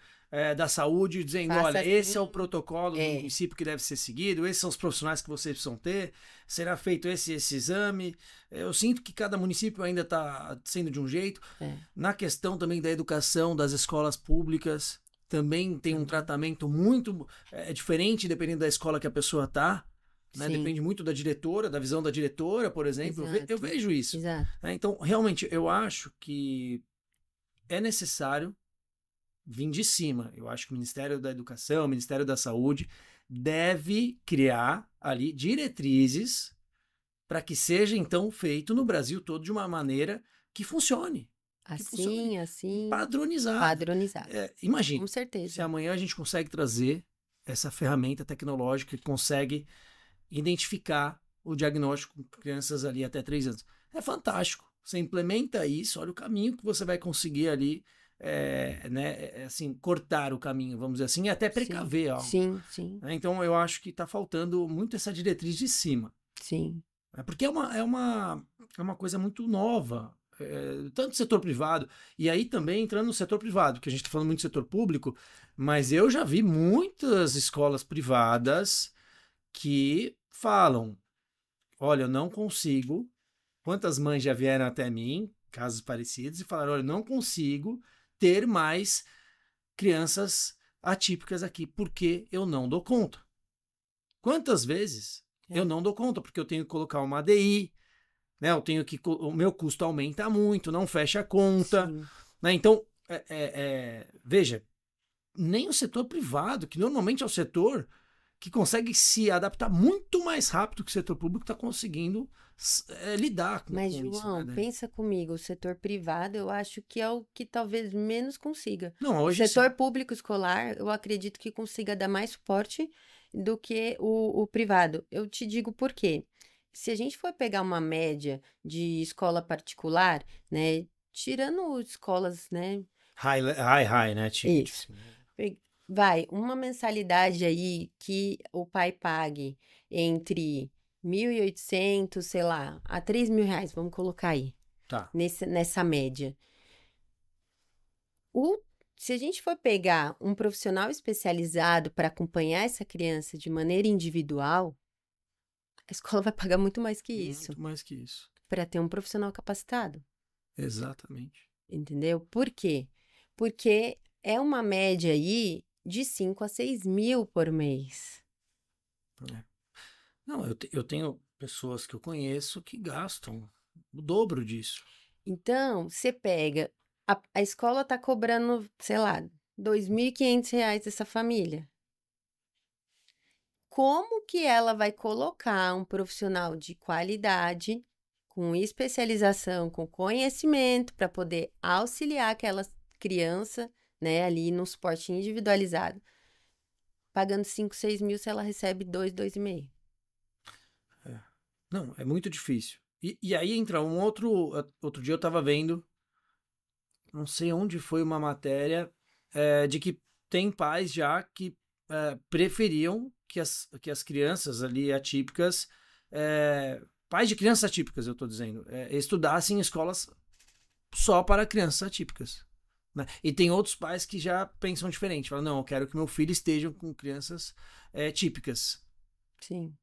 da Saúde dizendo, olha, assim. esse é o protocolo do município que deve ser seguido, esses são os profissionais que vocês precisam ter, será feito esse exame. Eu sinto que cada município ainda está sendo de um jeito. Na questão também da educação das escolas públicas, também tem um tratamento muito diferente dependendo da escola que a pessoa está. Né? Depende muito da diretora, da visão da diretora, por exemplo. Eu vejo isso. Exato. Então, realmente, eu acho que é necessário vir de cima. Eu acho que o Ministério da Educação, o Ministério da Saúde deve criar ali diretrizes para que seja, então, feito no Brasil todo de uma maneira que funcione. Assim. Padronizado. Imagina, com certeza. se amanhã a gente consegue trazer essa ferramenta tecnológica que consegue identificar o diagnóstico com crianças ali até 3 anos. É fantástico. Você implementa isso, olha o caminho que você vai conseguir ali, assim, cortar o caminho, vamos dizer assim, e até precaver algo. Sim. Então, eu acho que está faltando muito essa diretriz de cima. Sim. Porque é uma coisa muito nova, tanto no setor privado, e aí também entrando no setor privado, que a gente está falando muito do setor público, mas eu já vi muitas escolas privadas que falam, olha, eu não consigo, quantas mães já vieram até mim, casos parecidos, e falaram, olha, eu não consigo ter mais crianças atípicas aqui, porque eu não dou conta. Quantas vezes eu não dou conta, porque eu tenho que colocar uma ADI, né? O meu custo aumenta muito, não fecha a conta. Né? Então, veja, nem o setor privado, que normalmente é o setor que consegue se adaptar muito mais rápido que o setor público está conseguindo lidar com Mas, isso. João, Né? pensa comigo, o setor privado eu acho que é o que talvez menos consiga. Não, O hoje setor público escolar, eu acredito que consiga dar mais suporte do que o privado. Eu te digo por quê. Se a gente for pegar uma média de escola particular, né, tirando escolas, né, high, né? Isso. Vai, uma mensalidade aí que o pai pague entre 1.800, sei lá, a 3.000 reais, vamos colocar aí, Tá. nessa média. Se a gente for pegar um profissional especializado para acompanhar essa criança de maneira individual, a escola vai pagar muito mais que isso, Muito mais que isso. para ter um profissional capacitado. Exatamente. Entendeu? Por quê? Porque é uma média aí de 5 a 6 mil por mês. Não, eu tenho pessoas que eu conheço que gastam o dobro disso. Então, você pega, a escola tá cobrando, sei lá, R$ 2.500 dessa família. Como que ela vai colocar um profissional de qualidade, com especialização, com conhecimento, para poder auxiliar aquela criança, né, ali no suporte individualizado, pagando 5, 6 mil se ela recebe 2, 2,5? Não, é muito difícil. E aí entra um outro dia eu tava vendo, não sei onde foi uma matéria, de que tem pais já que preferiam que as crianças ali atípicas, pais de crianças atípicas, eu tô dizendo, estudassem em escolas só para crianças atípicas. Né? E tem outros pais que já pensam diferente, falam, não, eu quero que meu filho esteja com crianças típicas. Sim.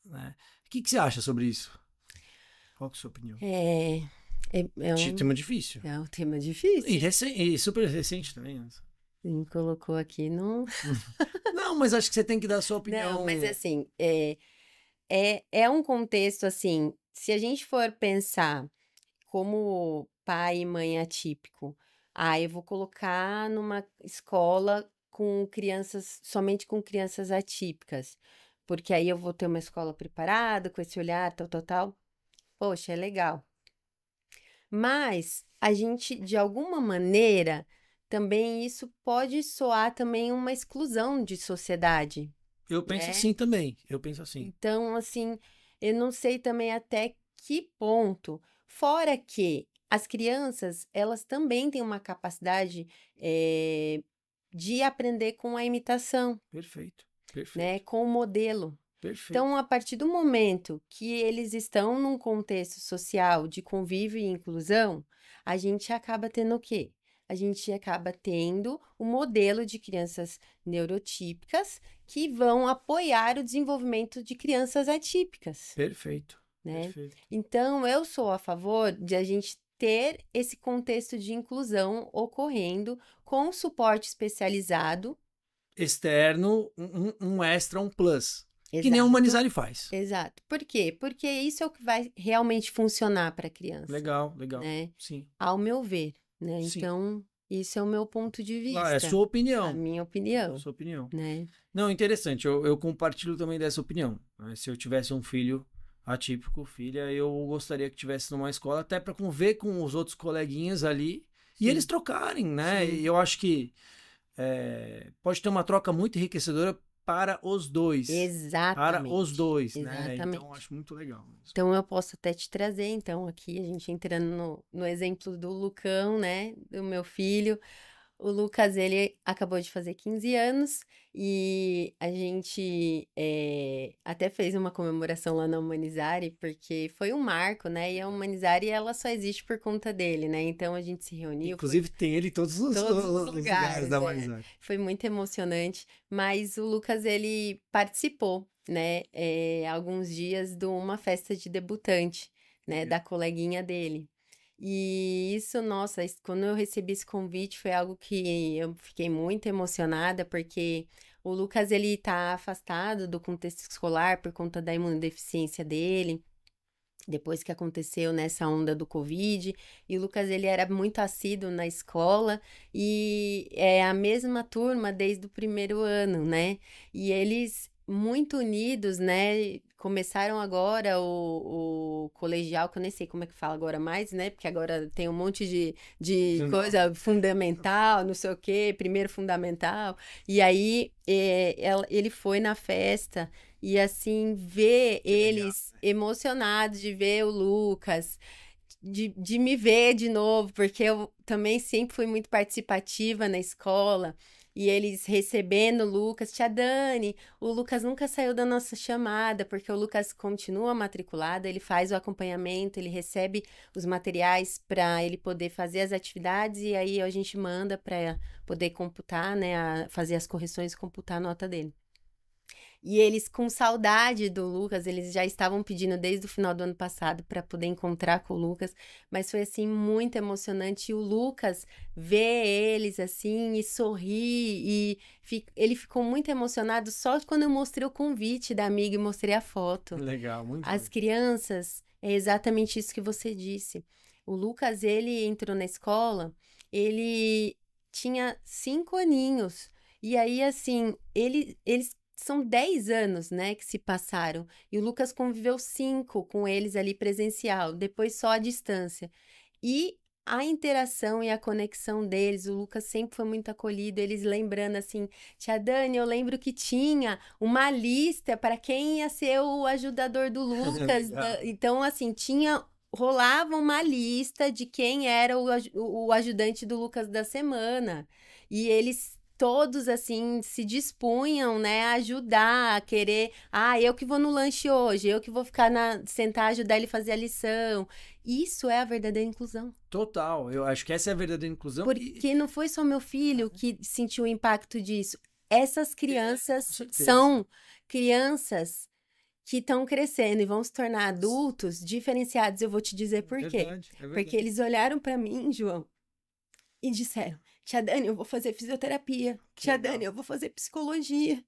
Né? O que você acha sobre isso? Qual que é a sua opinião? É um Tema difícil. É um tema difícil. E super recente também. Né? Me colocou aqui no... Não, mas acho que você tem que dar a sua opinião. Não, mas assim, é um contexto assim, se a gente for pensar como pai e mãe atípico, eu vou colocar numa escola com crianças, somente com crianças atípicas, porque aí eu vou ter uma escola preparada, com esse olhar, tal. Poxa, é legal. Mas a gente, de alguma maneira, também isso pode soar também uma exclusão de sociedade. Eu penso né? assim também. Eu penso assim. Então, assim, eu não sei também até que ponto. Fora que as crianças, elas também têm uma capacidade de aprender com a imitação, Perfeito. né? Com o modelo. Perfeito. Então, a partir do momento que eles estão num contexto social de convívio e inclusão, a gente acaba tendo o quê? A gente acaba tendo o modelo de crianças neurotípicas que vão apoiar o desenvolvimento de crianças atípicas. Perfeito. Né? Perfeito. Então, eu sou a favor de a gente ter esse contexto de inclusão ocorrendo com suporte especializado. Externo, um extra, um plus. Exato. Que nem o Humanizare faz. Exato. Por quê? Porque isso é o que vai realmente funcionar para a criança. Legal. Né? Sim. Ao meu ver, né? Sim. Então, isso é o meu ponto de vista. É sua opinião. A minha opinião. Sua opinião. Né? Não, interessante. Eu compartilho também dessa opinião. Se eu tivesse um filho atípico, filha, eu gostaria que tivesse numa escola até para conviver com os outros coleguinhas ali e eles trocarem, né? Sim. E eu acho que pode ter uma troca muito enriquecedora para os dois. Exatamente. Para os dois, Exatamente. né? Então, eu acho muito legal. Então, eu posso até te trazer, então, aqui, a gente entrando no exemplo do Lucão, né? Do meu filho. O Lucas, ele acabou de fazer 15 anos e a gente até fez uma comemoração lá na Humanizare, porque foi um marco, né? E a Humanizare, ela só existe por conta dele, né? Então, a gente se reuniu. Inclusive, tem ele em todos os lugares da Humanizare. Foi muito emocionante, mas o Lucas, ele participou, né? Alguns dias de uma festa de debutante, né? Da coleguinha dele. E isso, nossa, quando eu recebi esse convite foi algo que eu fiquei muito emocionada, porque o Lucas, ele tá afastado do contexto escolar por conta da imunodeficiência dele, depois que aconteceu nessa onda do Covid, e o Lucas, ele era muito assíduo na escola, e é a mesma turma desde o primeiro ano, né? E eles muito unidos, né? Começaram agora o colegial, que eu nem sei como é que fala agora mais, né? Porque agora tem um monte de coisa fundamental, não sei o quê, primeiro fundamental. E aí ele foi na festa e assim, ver eles emocionados de ver o Lucas, de me ver de novo, porque eu também sempre fui muito participativa na escola. E eles recebendo o Lucas, tia Dani, o Lucas nunca saiu da nossa chamada, porque o Lucas continua matriculado, ele faz o acompanhamento, ele recebe os materiais para ele poder fazer as atividades e aí a gente manda para poder computar, né, fazer as correções e computar a nota dele. E eles, com saudade do Lucas, eles já estavam pedindo desde o final do ano passado para poder encontrar com o Lucas, mas foi assim muito emocionante. E o Lucas ver eles assim e sorrir, e ele ficou muito emocionado só quando eu mostrei o convite da amiga e mostrei a foto. Legal, muito As legal. crianças, é exatamente isso que você disse. O Lucas, ele entrou na escola, ele tinha 5 aninhos. E aí, assim, eles são 10 anos, né, que se passaram. E o Lucas conviveu 5 com eles ali presencial, depois só à distância. E a interação e a conexão deles, o Lucas sempre foi muito acolhido, eles lembrando assim, tia Dani, eu lembro que tinha uma lista para quem ia ser o ajudador do Lucas. Então, assim, rolava uma lista de quem era o ajudante do Lucas da semana. E eles todos, assim, se dispunham, né, a ajudar, a querer, eu que vou no lanche hoje, eu que vou ficar sentar, ajudar ele a fazer a lição. Isso é a verdadeira inclusão. Total, eu acho que essa é a verdadeira inclusão. Porque não foi só meu filho que sentiu o impacto disso. Essas crianças Com certeza. são crianças que estão crescendo e vão se tornar adultos diferenciados. Eu vou te dizer por quê. Verdade, é verdade. Porque eles olharam para mim, João, e disseram, tia Dani, eu vou fazer fisioterapia. Tia Legal. Dani, eu vou fazer psicologia.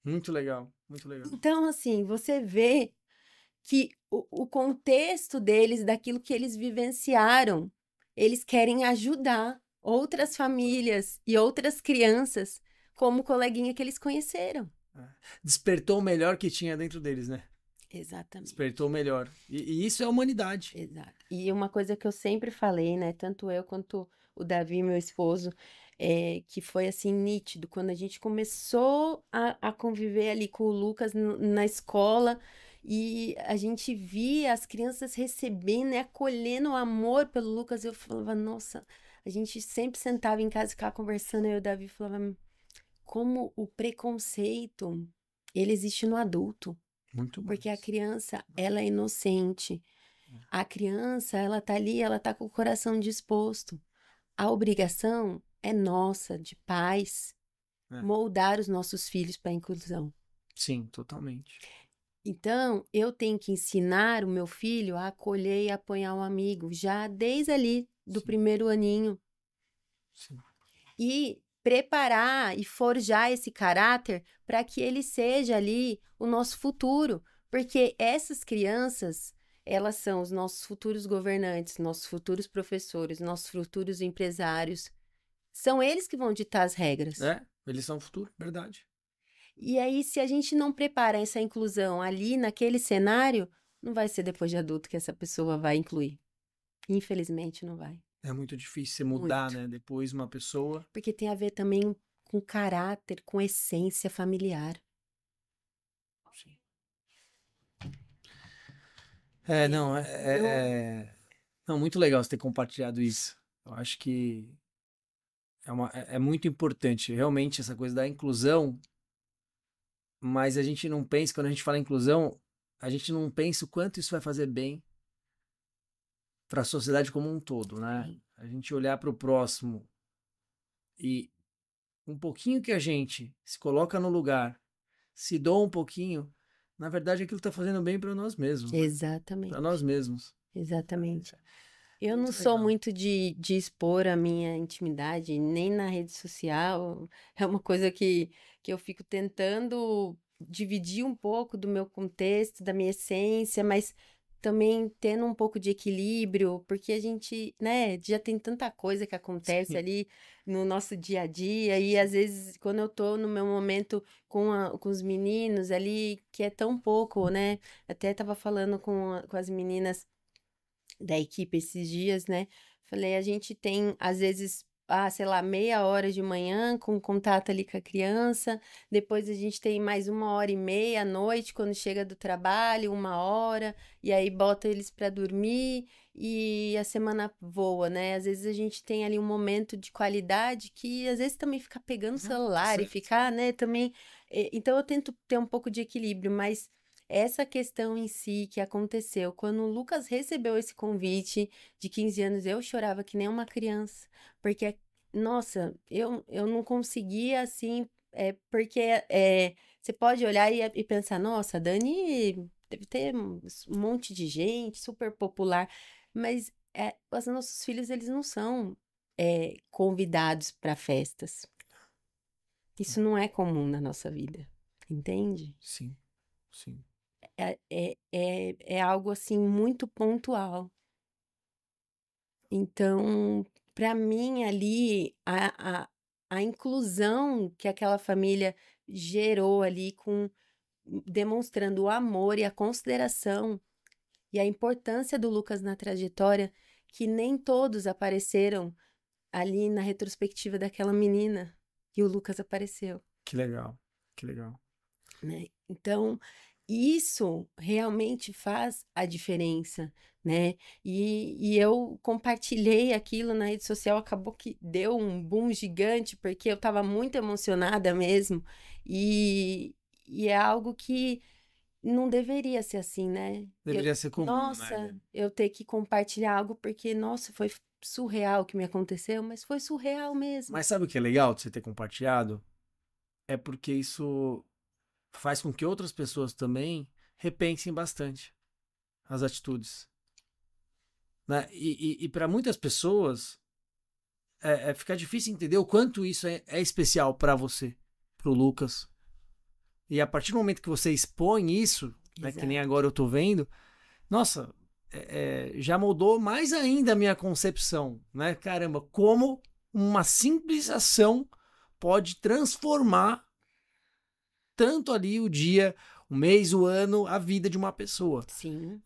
Muito legal, muito legal. Então, assim, você vê que o contexto deles, daquilo que eles vivenciaram, eles querem ajudar outras famílias e outras crianças como o coleguinha que eles conheceram. Despertou o melhor que tinha dentro deles, né? Exatamente. Despertou o melhor. E isso é a humanidade. Exato. E uma coisa que eu sempre falei, né, tanto eu quanto o Davi, meu esposo, que foi assim nítido, quando a gente começou a conviver ali com o Lucas na escola e a gente via as crianças recebendo e acolhendo o amor pelo Lucas, eu falava, nossa, a gente sempre sentava em casa e ficava conversando, e o Davi falava, como o preconceito, ele existe no adulto. Muito bom. Porque a criança, ela é inocente. A criança, ela tá ali, ela tá com o coração disposto. A obrigação é nossa, de pais, moldar os nossos filhos para a inclusão. Sim, totalmente. Então, eu tenho que ensinar o meu filho a acolher e apoiar um amigo, já desde ali do primeiro aninho. Sim. E preparar e forjar esse caráter para que ele seja ali o nosso futuro. Porque essas crianças, elas são os nossos futuros governantes, nossos futuros professores, nossos futuros empresários. São eles que vão ditar as regras. Eles são o futuro, verdade. E aí, se a gente não prepara essa inclusão ali, naquele cenário, não vai ser depois de adulto que essa pessoa vai incluir. Infelizmente, não vai. É muito difícil você mudar, Muito. né? Depois uma pessoa. Porque tem a ver também com caráter, com essência familiar. Sim. Não, muito legal você ter compartilhado isso. Eu acho que é muito importante, realmente, essa coisa da inclusão, mas a gente não pensa, quando a gente fala inclusão, a gente não pensa o quanto isso vai fazer bem para a sociedade como um todo, né? Sim. A gente olhar para o próximo e um pouquinho que a gente se coloca no lugar, se doa um pouquinho, na verdade aquilo está fazendo bem para nós mesmos. Exatamente. Para nós mesmos. Exatamente. Eu Muito não sou legal. muito de expor a minha intimidade, nem na rede social. É uma coisa que eu fico tentando dividir um pouco do meu contexto, da minha essência, mas também tendo um pouco de equilíbrio, porque a gente, né, já tem tanta coisa que acontece ali no nosso dia a dia, e às vezes quando eu tô no meu momento com os meninos ali, que é tão pouco, né? Até tava falando com as meninas da equipe esses dias, né? Falei, a gente tem, às vezes, sei lá, meia hora de manhã com contato ali com a criança, depois a gente tem mais 1h30 à noite, quando chega do trabalho, 1 hora, e aí bota eles para dormir e a semana voa, né? Às vezes a gente tem ali um momento de qualidade que às vezes também fica pegando o celular e ficar, né, também. Então eu tento ter um pouco de equilíbrio, mas essa questão em si que aconteceu, quando o Lucas recebeu esse convite de 15 anos, eu chorava que nem uma criança, porque, nossa, eu não conseguia, assim, porque você pode olhar e pensar, nossa, a Dani deve ter um monte de gente, super popular, mas os nossos filhos, eles não são convidados para festas. Isso não é comum na nossa vida, entende? Sim, sim. É algo assim muito pontual. Então, para mim ali, a inclusão que aquela família gerou ali demonstrando o amor e a consideração e a importância do Lucas na trajetória, que nem todos apareceram ali na retrospectiva daquela menina, e o Lucas apareceu. Que legal, que legal. Né? Então, isso realmente faz a diferença, né? E eu compartilhei aquilo na rede social, acabou que deu um boom gigante, porque eu estava muito emocionada mesmo, e é algo que não deveria ser assim, né? Deveria ser comum, Nossa, né? eu ter que compartilhar algo porque, nossa, foi surreal o que me aconteceu, mas foi surreal mesmo. Mas sabe o que é legal de você ter compartilhado? É porque isso faz com que outras pessoas também repensem bastante as atitudes. Né? E para muitas pessoas fica difícil entender o quanto isso é especial para você, pro Lucas. E a partir do momento que você expõe isso, né, que nem agora eu tô vendo, nossa, já mudou mais ainda a minha concepção, né? Caramba, como uma simples ação pode transformar tanto ali o dia, o mês, o ano, a vida de uma pessoa. Sim.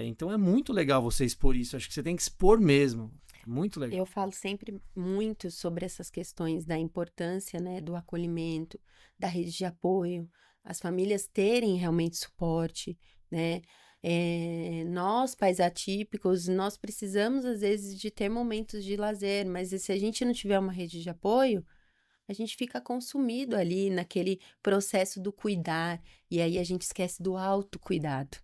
Então é muito legal você expor isso. Acho que você tem que expor mesmo. Muito legal. Eu falo sempre muito sobre essas questões da importância, né, do acolhimento, da rede de apoio, as famílias terem realmente suporte, né? Nós, pais atípicos, nós precisamos, às vezes, de ter momentos de lazer, mas se a gente não tiver uma rede de apoio, a gente fica consumido ali naquele processo do cuidar, e aí a gente esquece do autocuidado.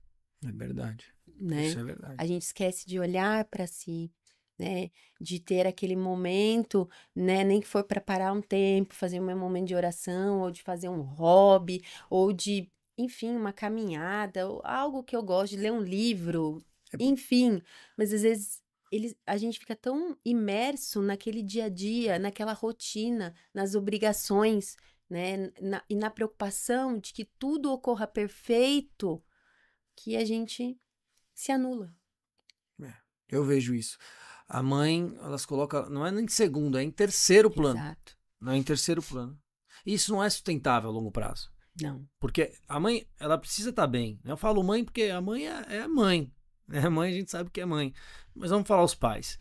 É verdade. Né? Isso é verdade. A gente esquece de olhar para si, né? De ter aquele momento, né? Nem que for para parar um tempo, fazer um momento de oração, ou de fazer um hobby, ou de, enfim, uma caminhada, ou algo que eu gosto, de ler um livro, enfim. Mas às vezes a gente fica tão imerso naquele dia a dia, naquela rotina, nas obrigações, né? E na preocupação de que tudo ocorra perfeito, que a gente se anula. Eu vejo isso. A mãe, elas colocam, não é nem em segundo, é em terceiro plano. Exato. Não é em terceiro plano. Isso não é sustentável a longo prazo. Não. Porque a mãe, ela precisa estar bem. Eu falo mãe porque a mãe é a mãe. A mãe a gente sabe que é mãe. Mas vamos falar os pais.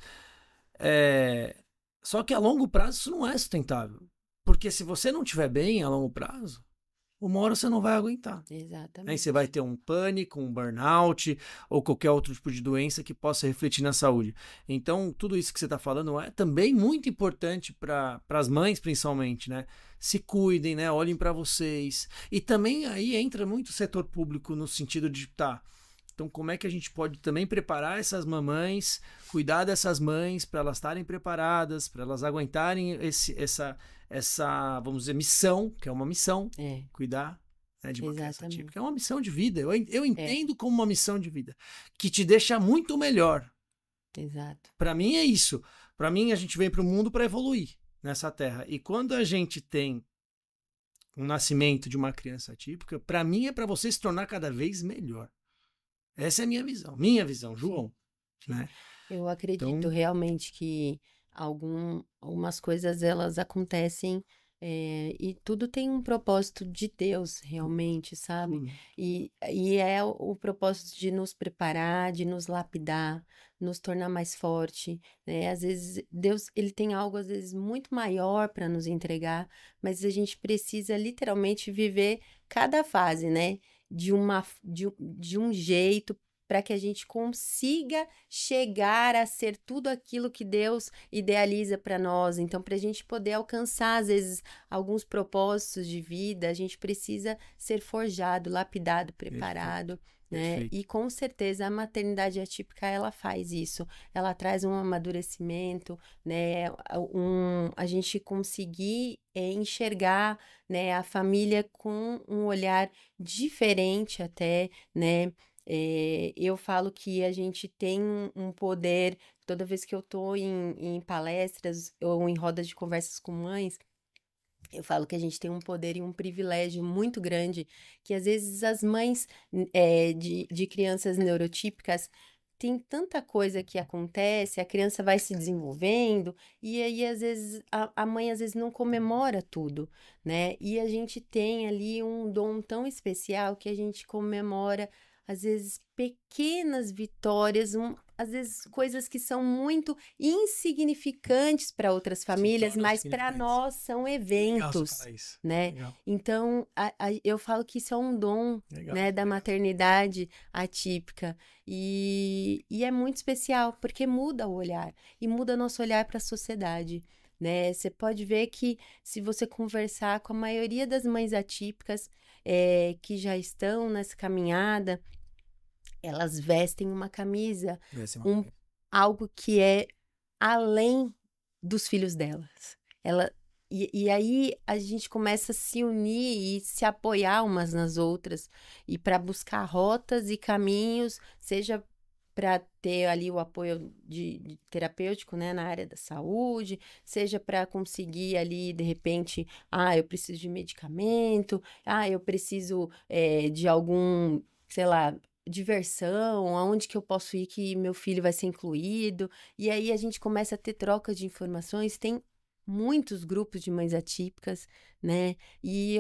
Só que a longo prazo isso não é sustentável. Porque se você não estiver bem a longo prazo, uma hora você não vai aguentar. Exatamente. Aí você vai ter um pânico, um burnout ou qualquer outro tipo de doença que possa refletir na saúde. Então, tudo isso que você está falando é também muito importante para as mães, principalmente, né? Se cuidem, né? Olhem para vocês. E também aí entra muito o setor público no sentido de, então como é que a gente pode também preparar essas mamães, cuidar dessas mães para elas estarem preparadas, para elas aguentarem essa, vamos dizer, missão, que é uma missão, cuidar, né, de uma criança típica. É uma missão de vida. Eu entendo como uma missão de vida, que te deixa muito melhor. Exato. Para mim é isso. Para mim a gente vem para o mundo para evoluir nessa terra. E quando a gente tem o nascimento de uma criança típica, para mim é para você se tornar cada vez melhor. Essa é a minha visão, João, né? Eu acredito Então- realmente que algumas coisas elas acontecem e tudo tem um propósito de Deus, realmente, sabe? E é o propósito de nos preparar, de nos lapidar, nos tornar mais forte, né? Às vezes Deus, ele tem algo às vezes muito maior para nos entregar, mas a gente precisa literalmente viver cada fase, né? De um jeito para que a gente consiga chegar a ser tudo aquilo que Deus idealiza para nós. Então, para a gente poder alcançar, às vezes, alguns propósitos de vida, a gente precisa ser forjado, lapidado, preparado, né? Perfeito. E com certeza a maternidade atípica, ela faz isso. Ela traz um amadurecimento, né? A gente conseguir enxergar, né, a família com um olhar diferente até, né? Eu falo que a gente tem um poder, toda vez que eu estou em palestras ou em rodas de conversas com mães, eu falo que a gente tem um poder e um privilégio muito grande, que às vezes as mães de crianças neurotípicas tem tanta coisa que acontece, a criança vai se desenvolvendo, e aí às vezes a mãe às vezes não comemora tudo, né? E a gente tem ali um dom tão especial que a gente comemora às vezes pequenas vitórias, às vezes coisas que são muito insignificantes para outras famílias, tornam mas para significantes. nós são Legal você eventos, falar isso. né? Legal, Então, eu falo que isso é um dom, legal. né, da maternidade atípica. E é muito especial, porque muda o olhar. E muda nosso olhar para a sociedade, né? Você pode ver que se você conversar com a maioria das mães atípicas que já estão nessa caminhada, elas vestem uma camisa, Essa é uma- algo que é além dos filhos delas. E aí a gente começa a se unir e se apoiar umas nas outras e para buscar rotas e caminhos, seja para ter ali o apoio de terapêutico, né, na área da saúde, seja para conseguir ali, de repente, eu preciso de medicamento, eu preciso de algum, sei lá, diversão, aonde que eu posso ir que meu filho vai ser incluído, e aí a gente começa a ter trocas de informações, tem muitos grupos de mães atípicas, né, e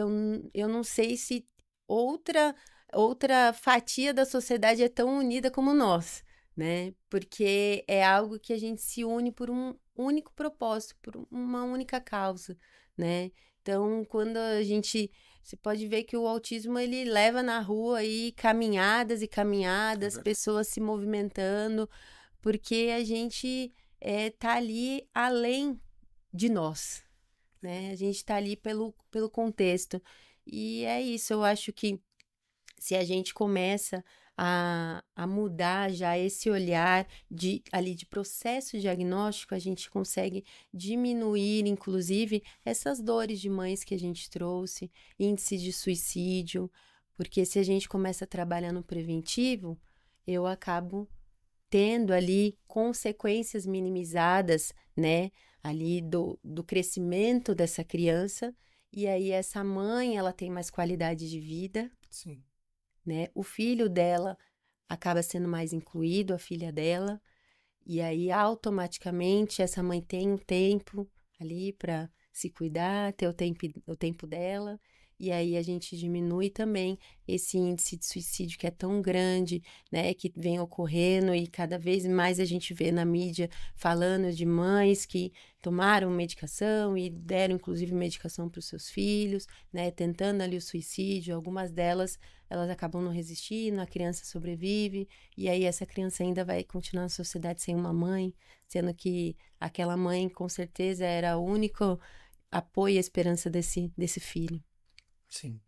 eu não sei se outra fatia da sociedade é tão unida como nós, né, porque é algo que a gente se une por um único propósito, por uma única causa, né, então quando você pode ver que o autismo, ele leva na rua aí caminhadas e caminhadas, pessoas se movimentando, porque a gente tá ali além de nós, né? A gente tá ali pelo contexto. E é isso, eu acho que se a gente começa a mudar já esse olhar ali de processo diagnóstico, a gente consegue diminuir, inclusive, essas dores de mães que a gente trouxe, índice de suicídio, porque se a gente começa a trabalhar no preventivo, eu acabo tendo ali consequências minimizadas, né, ali do crescimento dessa criança, e aí essa mãe, ela tem mais qualidade de vida, Sim. né? O filho dela acaba sendo mais incluído, a filha dela, e aí automaticamente essa mãe tem um tempo ali para se cuidar, ter o tempo dela, e aí a gente diminui também esse índice de suicídio que é tão grande, né, que vem ocorrendo e cada vez mais a gente vê na mídia falando de mães que tomaram medicação e deram inclusive medicação para os seus filhos, né, tentando ali o suicídio. Algumas delas, elas acabam não resistindo, a criança sobrevive e aí essa criança ainda vai continuar na sociedade sem uma mãe, sendo que aquela mãe com certeza era o único apoio e esperança desse filho. Sim.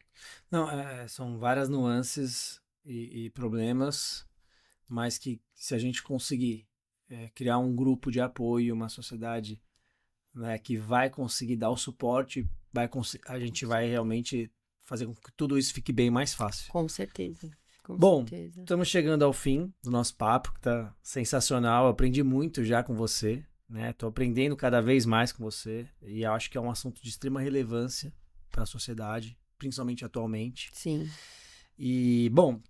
Não, são várias nuances e problemas, mas que se a gente conseguir criar um grupo de apoio, uma sociedade, né, que vai conseguir dar o suporte, a gente vai realmente fazer com que tudo isso fique bem mais fácil. Com certeza. Com Bom, certeza. estamos chegando ao fim do nosso papo, que tá sensacional. Aprendi muito já com você, né? Tô aprendendo cada vez mais com você e acho que é um assunto de extrema relevância para a sociedade, principalmente atualmente. Sim. E, bom,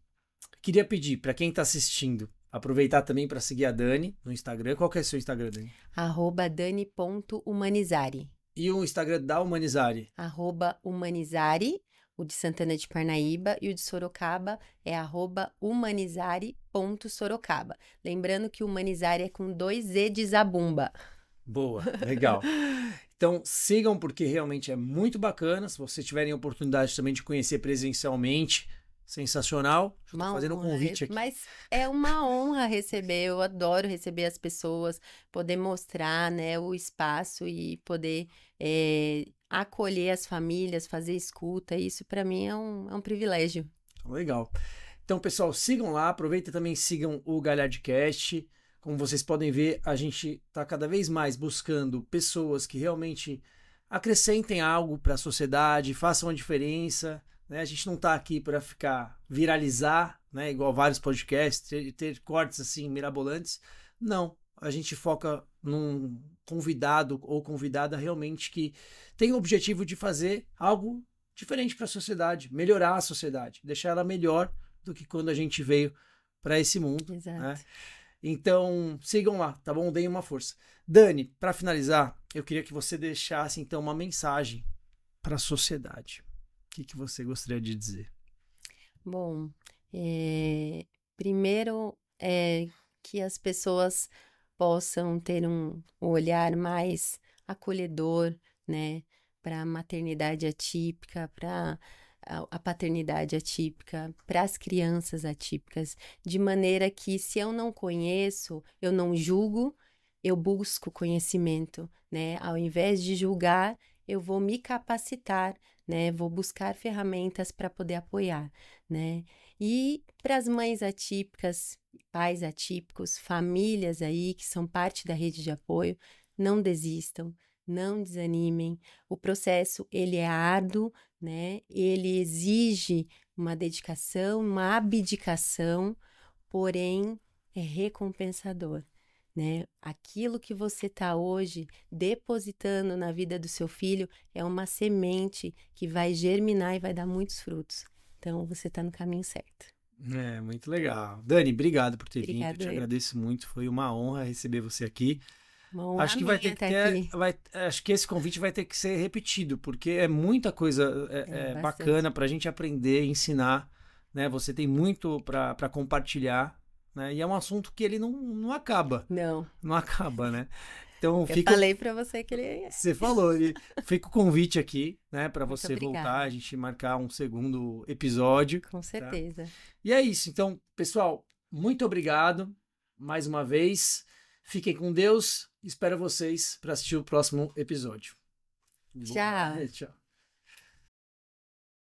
Queria pedir para quem tá assistindo, aproveitar também para seguir a Dani no Instagram. Qual que é o seu Instagram, Dani? @dani.humanizari. E o Instagram da Humanizari? @humanizari, o de Santana de Parnaíba, e o de Sorocaba é @humanizari.sorocaba. Lembrando que Humanizari é com 2 E de Zabumba. Boa, legal. Então sigam porque realmente é muito bacana. Se vocês tiverem oportunidade também de conhecer presencialmente, sensacional. Estou fazendo um convite aqui. Mas é uma honra receber, eu adoro receber as pessoas, poder mostrar, né, o espaço e poder acolher as famílias, fazer escuta. Isso para mim é um privilégio. Legal. Então, pessoal, sigam lá, aproveitem também, sigam o Galhardcast. Como vocês podem ver, a gente está cada vez mais buscando pessoas que realmente acrescentem algo para a sociedade, façam a diferença, né? A gente não está aqui para ficar viralizar, né? Igual vários podcasts, ter cortes assim mirabolantes. Não, a gente foca num convidado ou convidada realmente que tem o objetivo de fazer algo diferente para a sociedade, melhorar a sociedade, deixar ela melhor do que quando a gente veio para esse mundo. Exato. Né? Então, sigam lá, tá bom? Deem uma força. Dani, para finalizar, eu queria que você deixasse, então, uma mensagem para a sociedade. O que você gostaria de dizer? Bom, primeiro que as pessoas possam ter um olhar mais acolhedor, né, para a maternidade atípica, para a paternidade atípica, para as crianças atípicas, de maneira que se eu não conheço, eu não julgo, eu busco conhecimento, né? Ao invés de julgar, eu vou me capacitar, né? Vou buscar ferramentas para poder apoiar, né? E para as mães atípicas, pais atípicos, famílias aí que são parte da rede de apoio, não desistam. Não desanimem, o processo ele é árduo, né? Ele exige uma dedicação, uma abdicação, porém é recompensador, né? Aquilo que você está hoje depositando na vida do seu filho é uma semente que vai germinar e vai dar muitos frutos. Então você está no caminho certo. Muito legal. Dani, obrigado por ter vindo, eu te eu. agradeço muito, foi uma honra receber você aqui. Acho que vai ter que acho que esse convite vai ter que ser repetido, porque é muita coisa bacana para a gente aprender, ensinar, né? Você tem muito para compartilhar, né? E é um assunto que ele não acaba. Não acaba, né? Então falei para você que ele. Você falou, fica o convite aqui, né? Para você obrigada. voltar, a gente marcar um segundo episódio. Com certeza. Tá? E é isso. Então, pessoal, muito obrigado mais uma vez. Fiquem com Deus. Espero vocês para assistir o próximo episódio. Tchau. Tchau.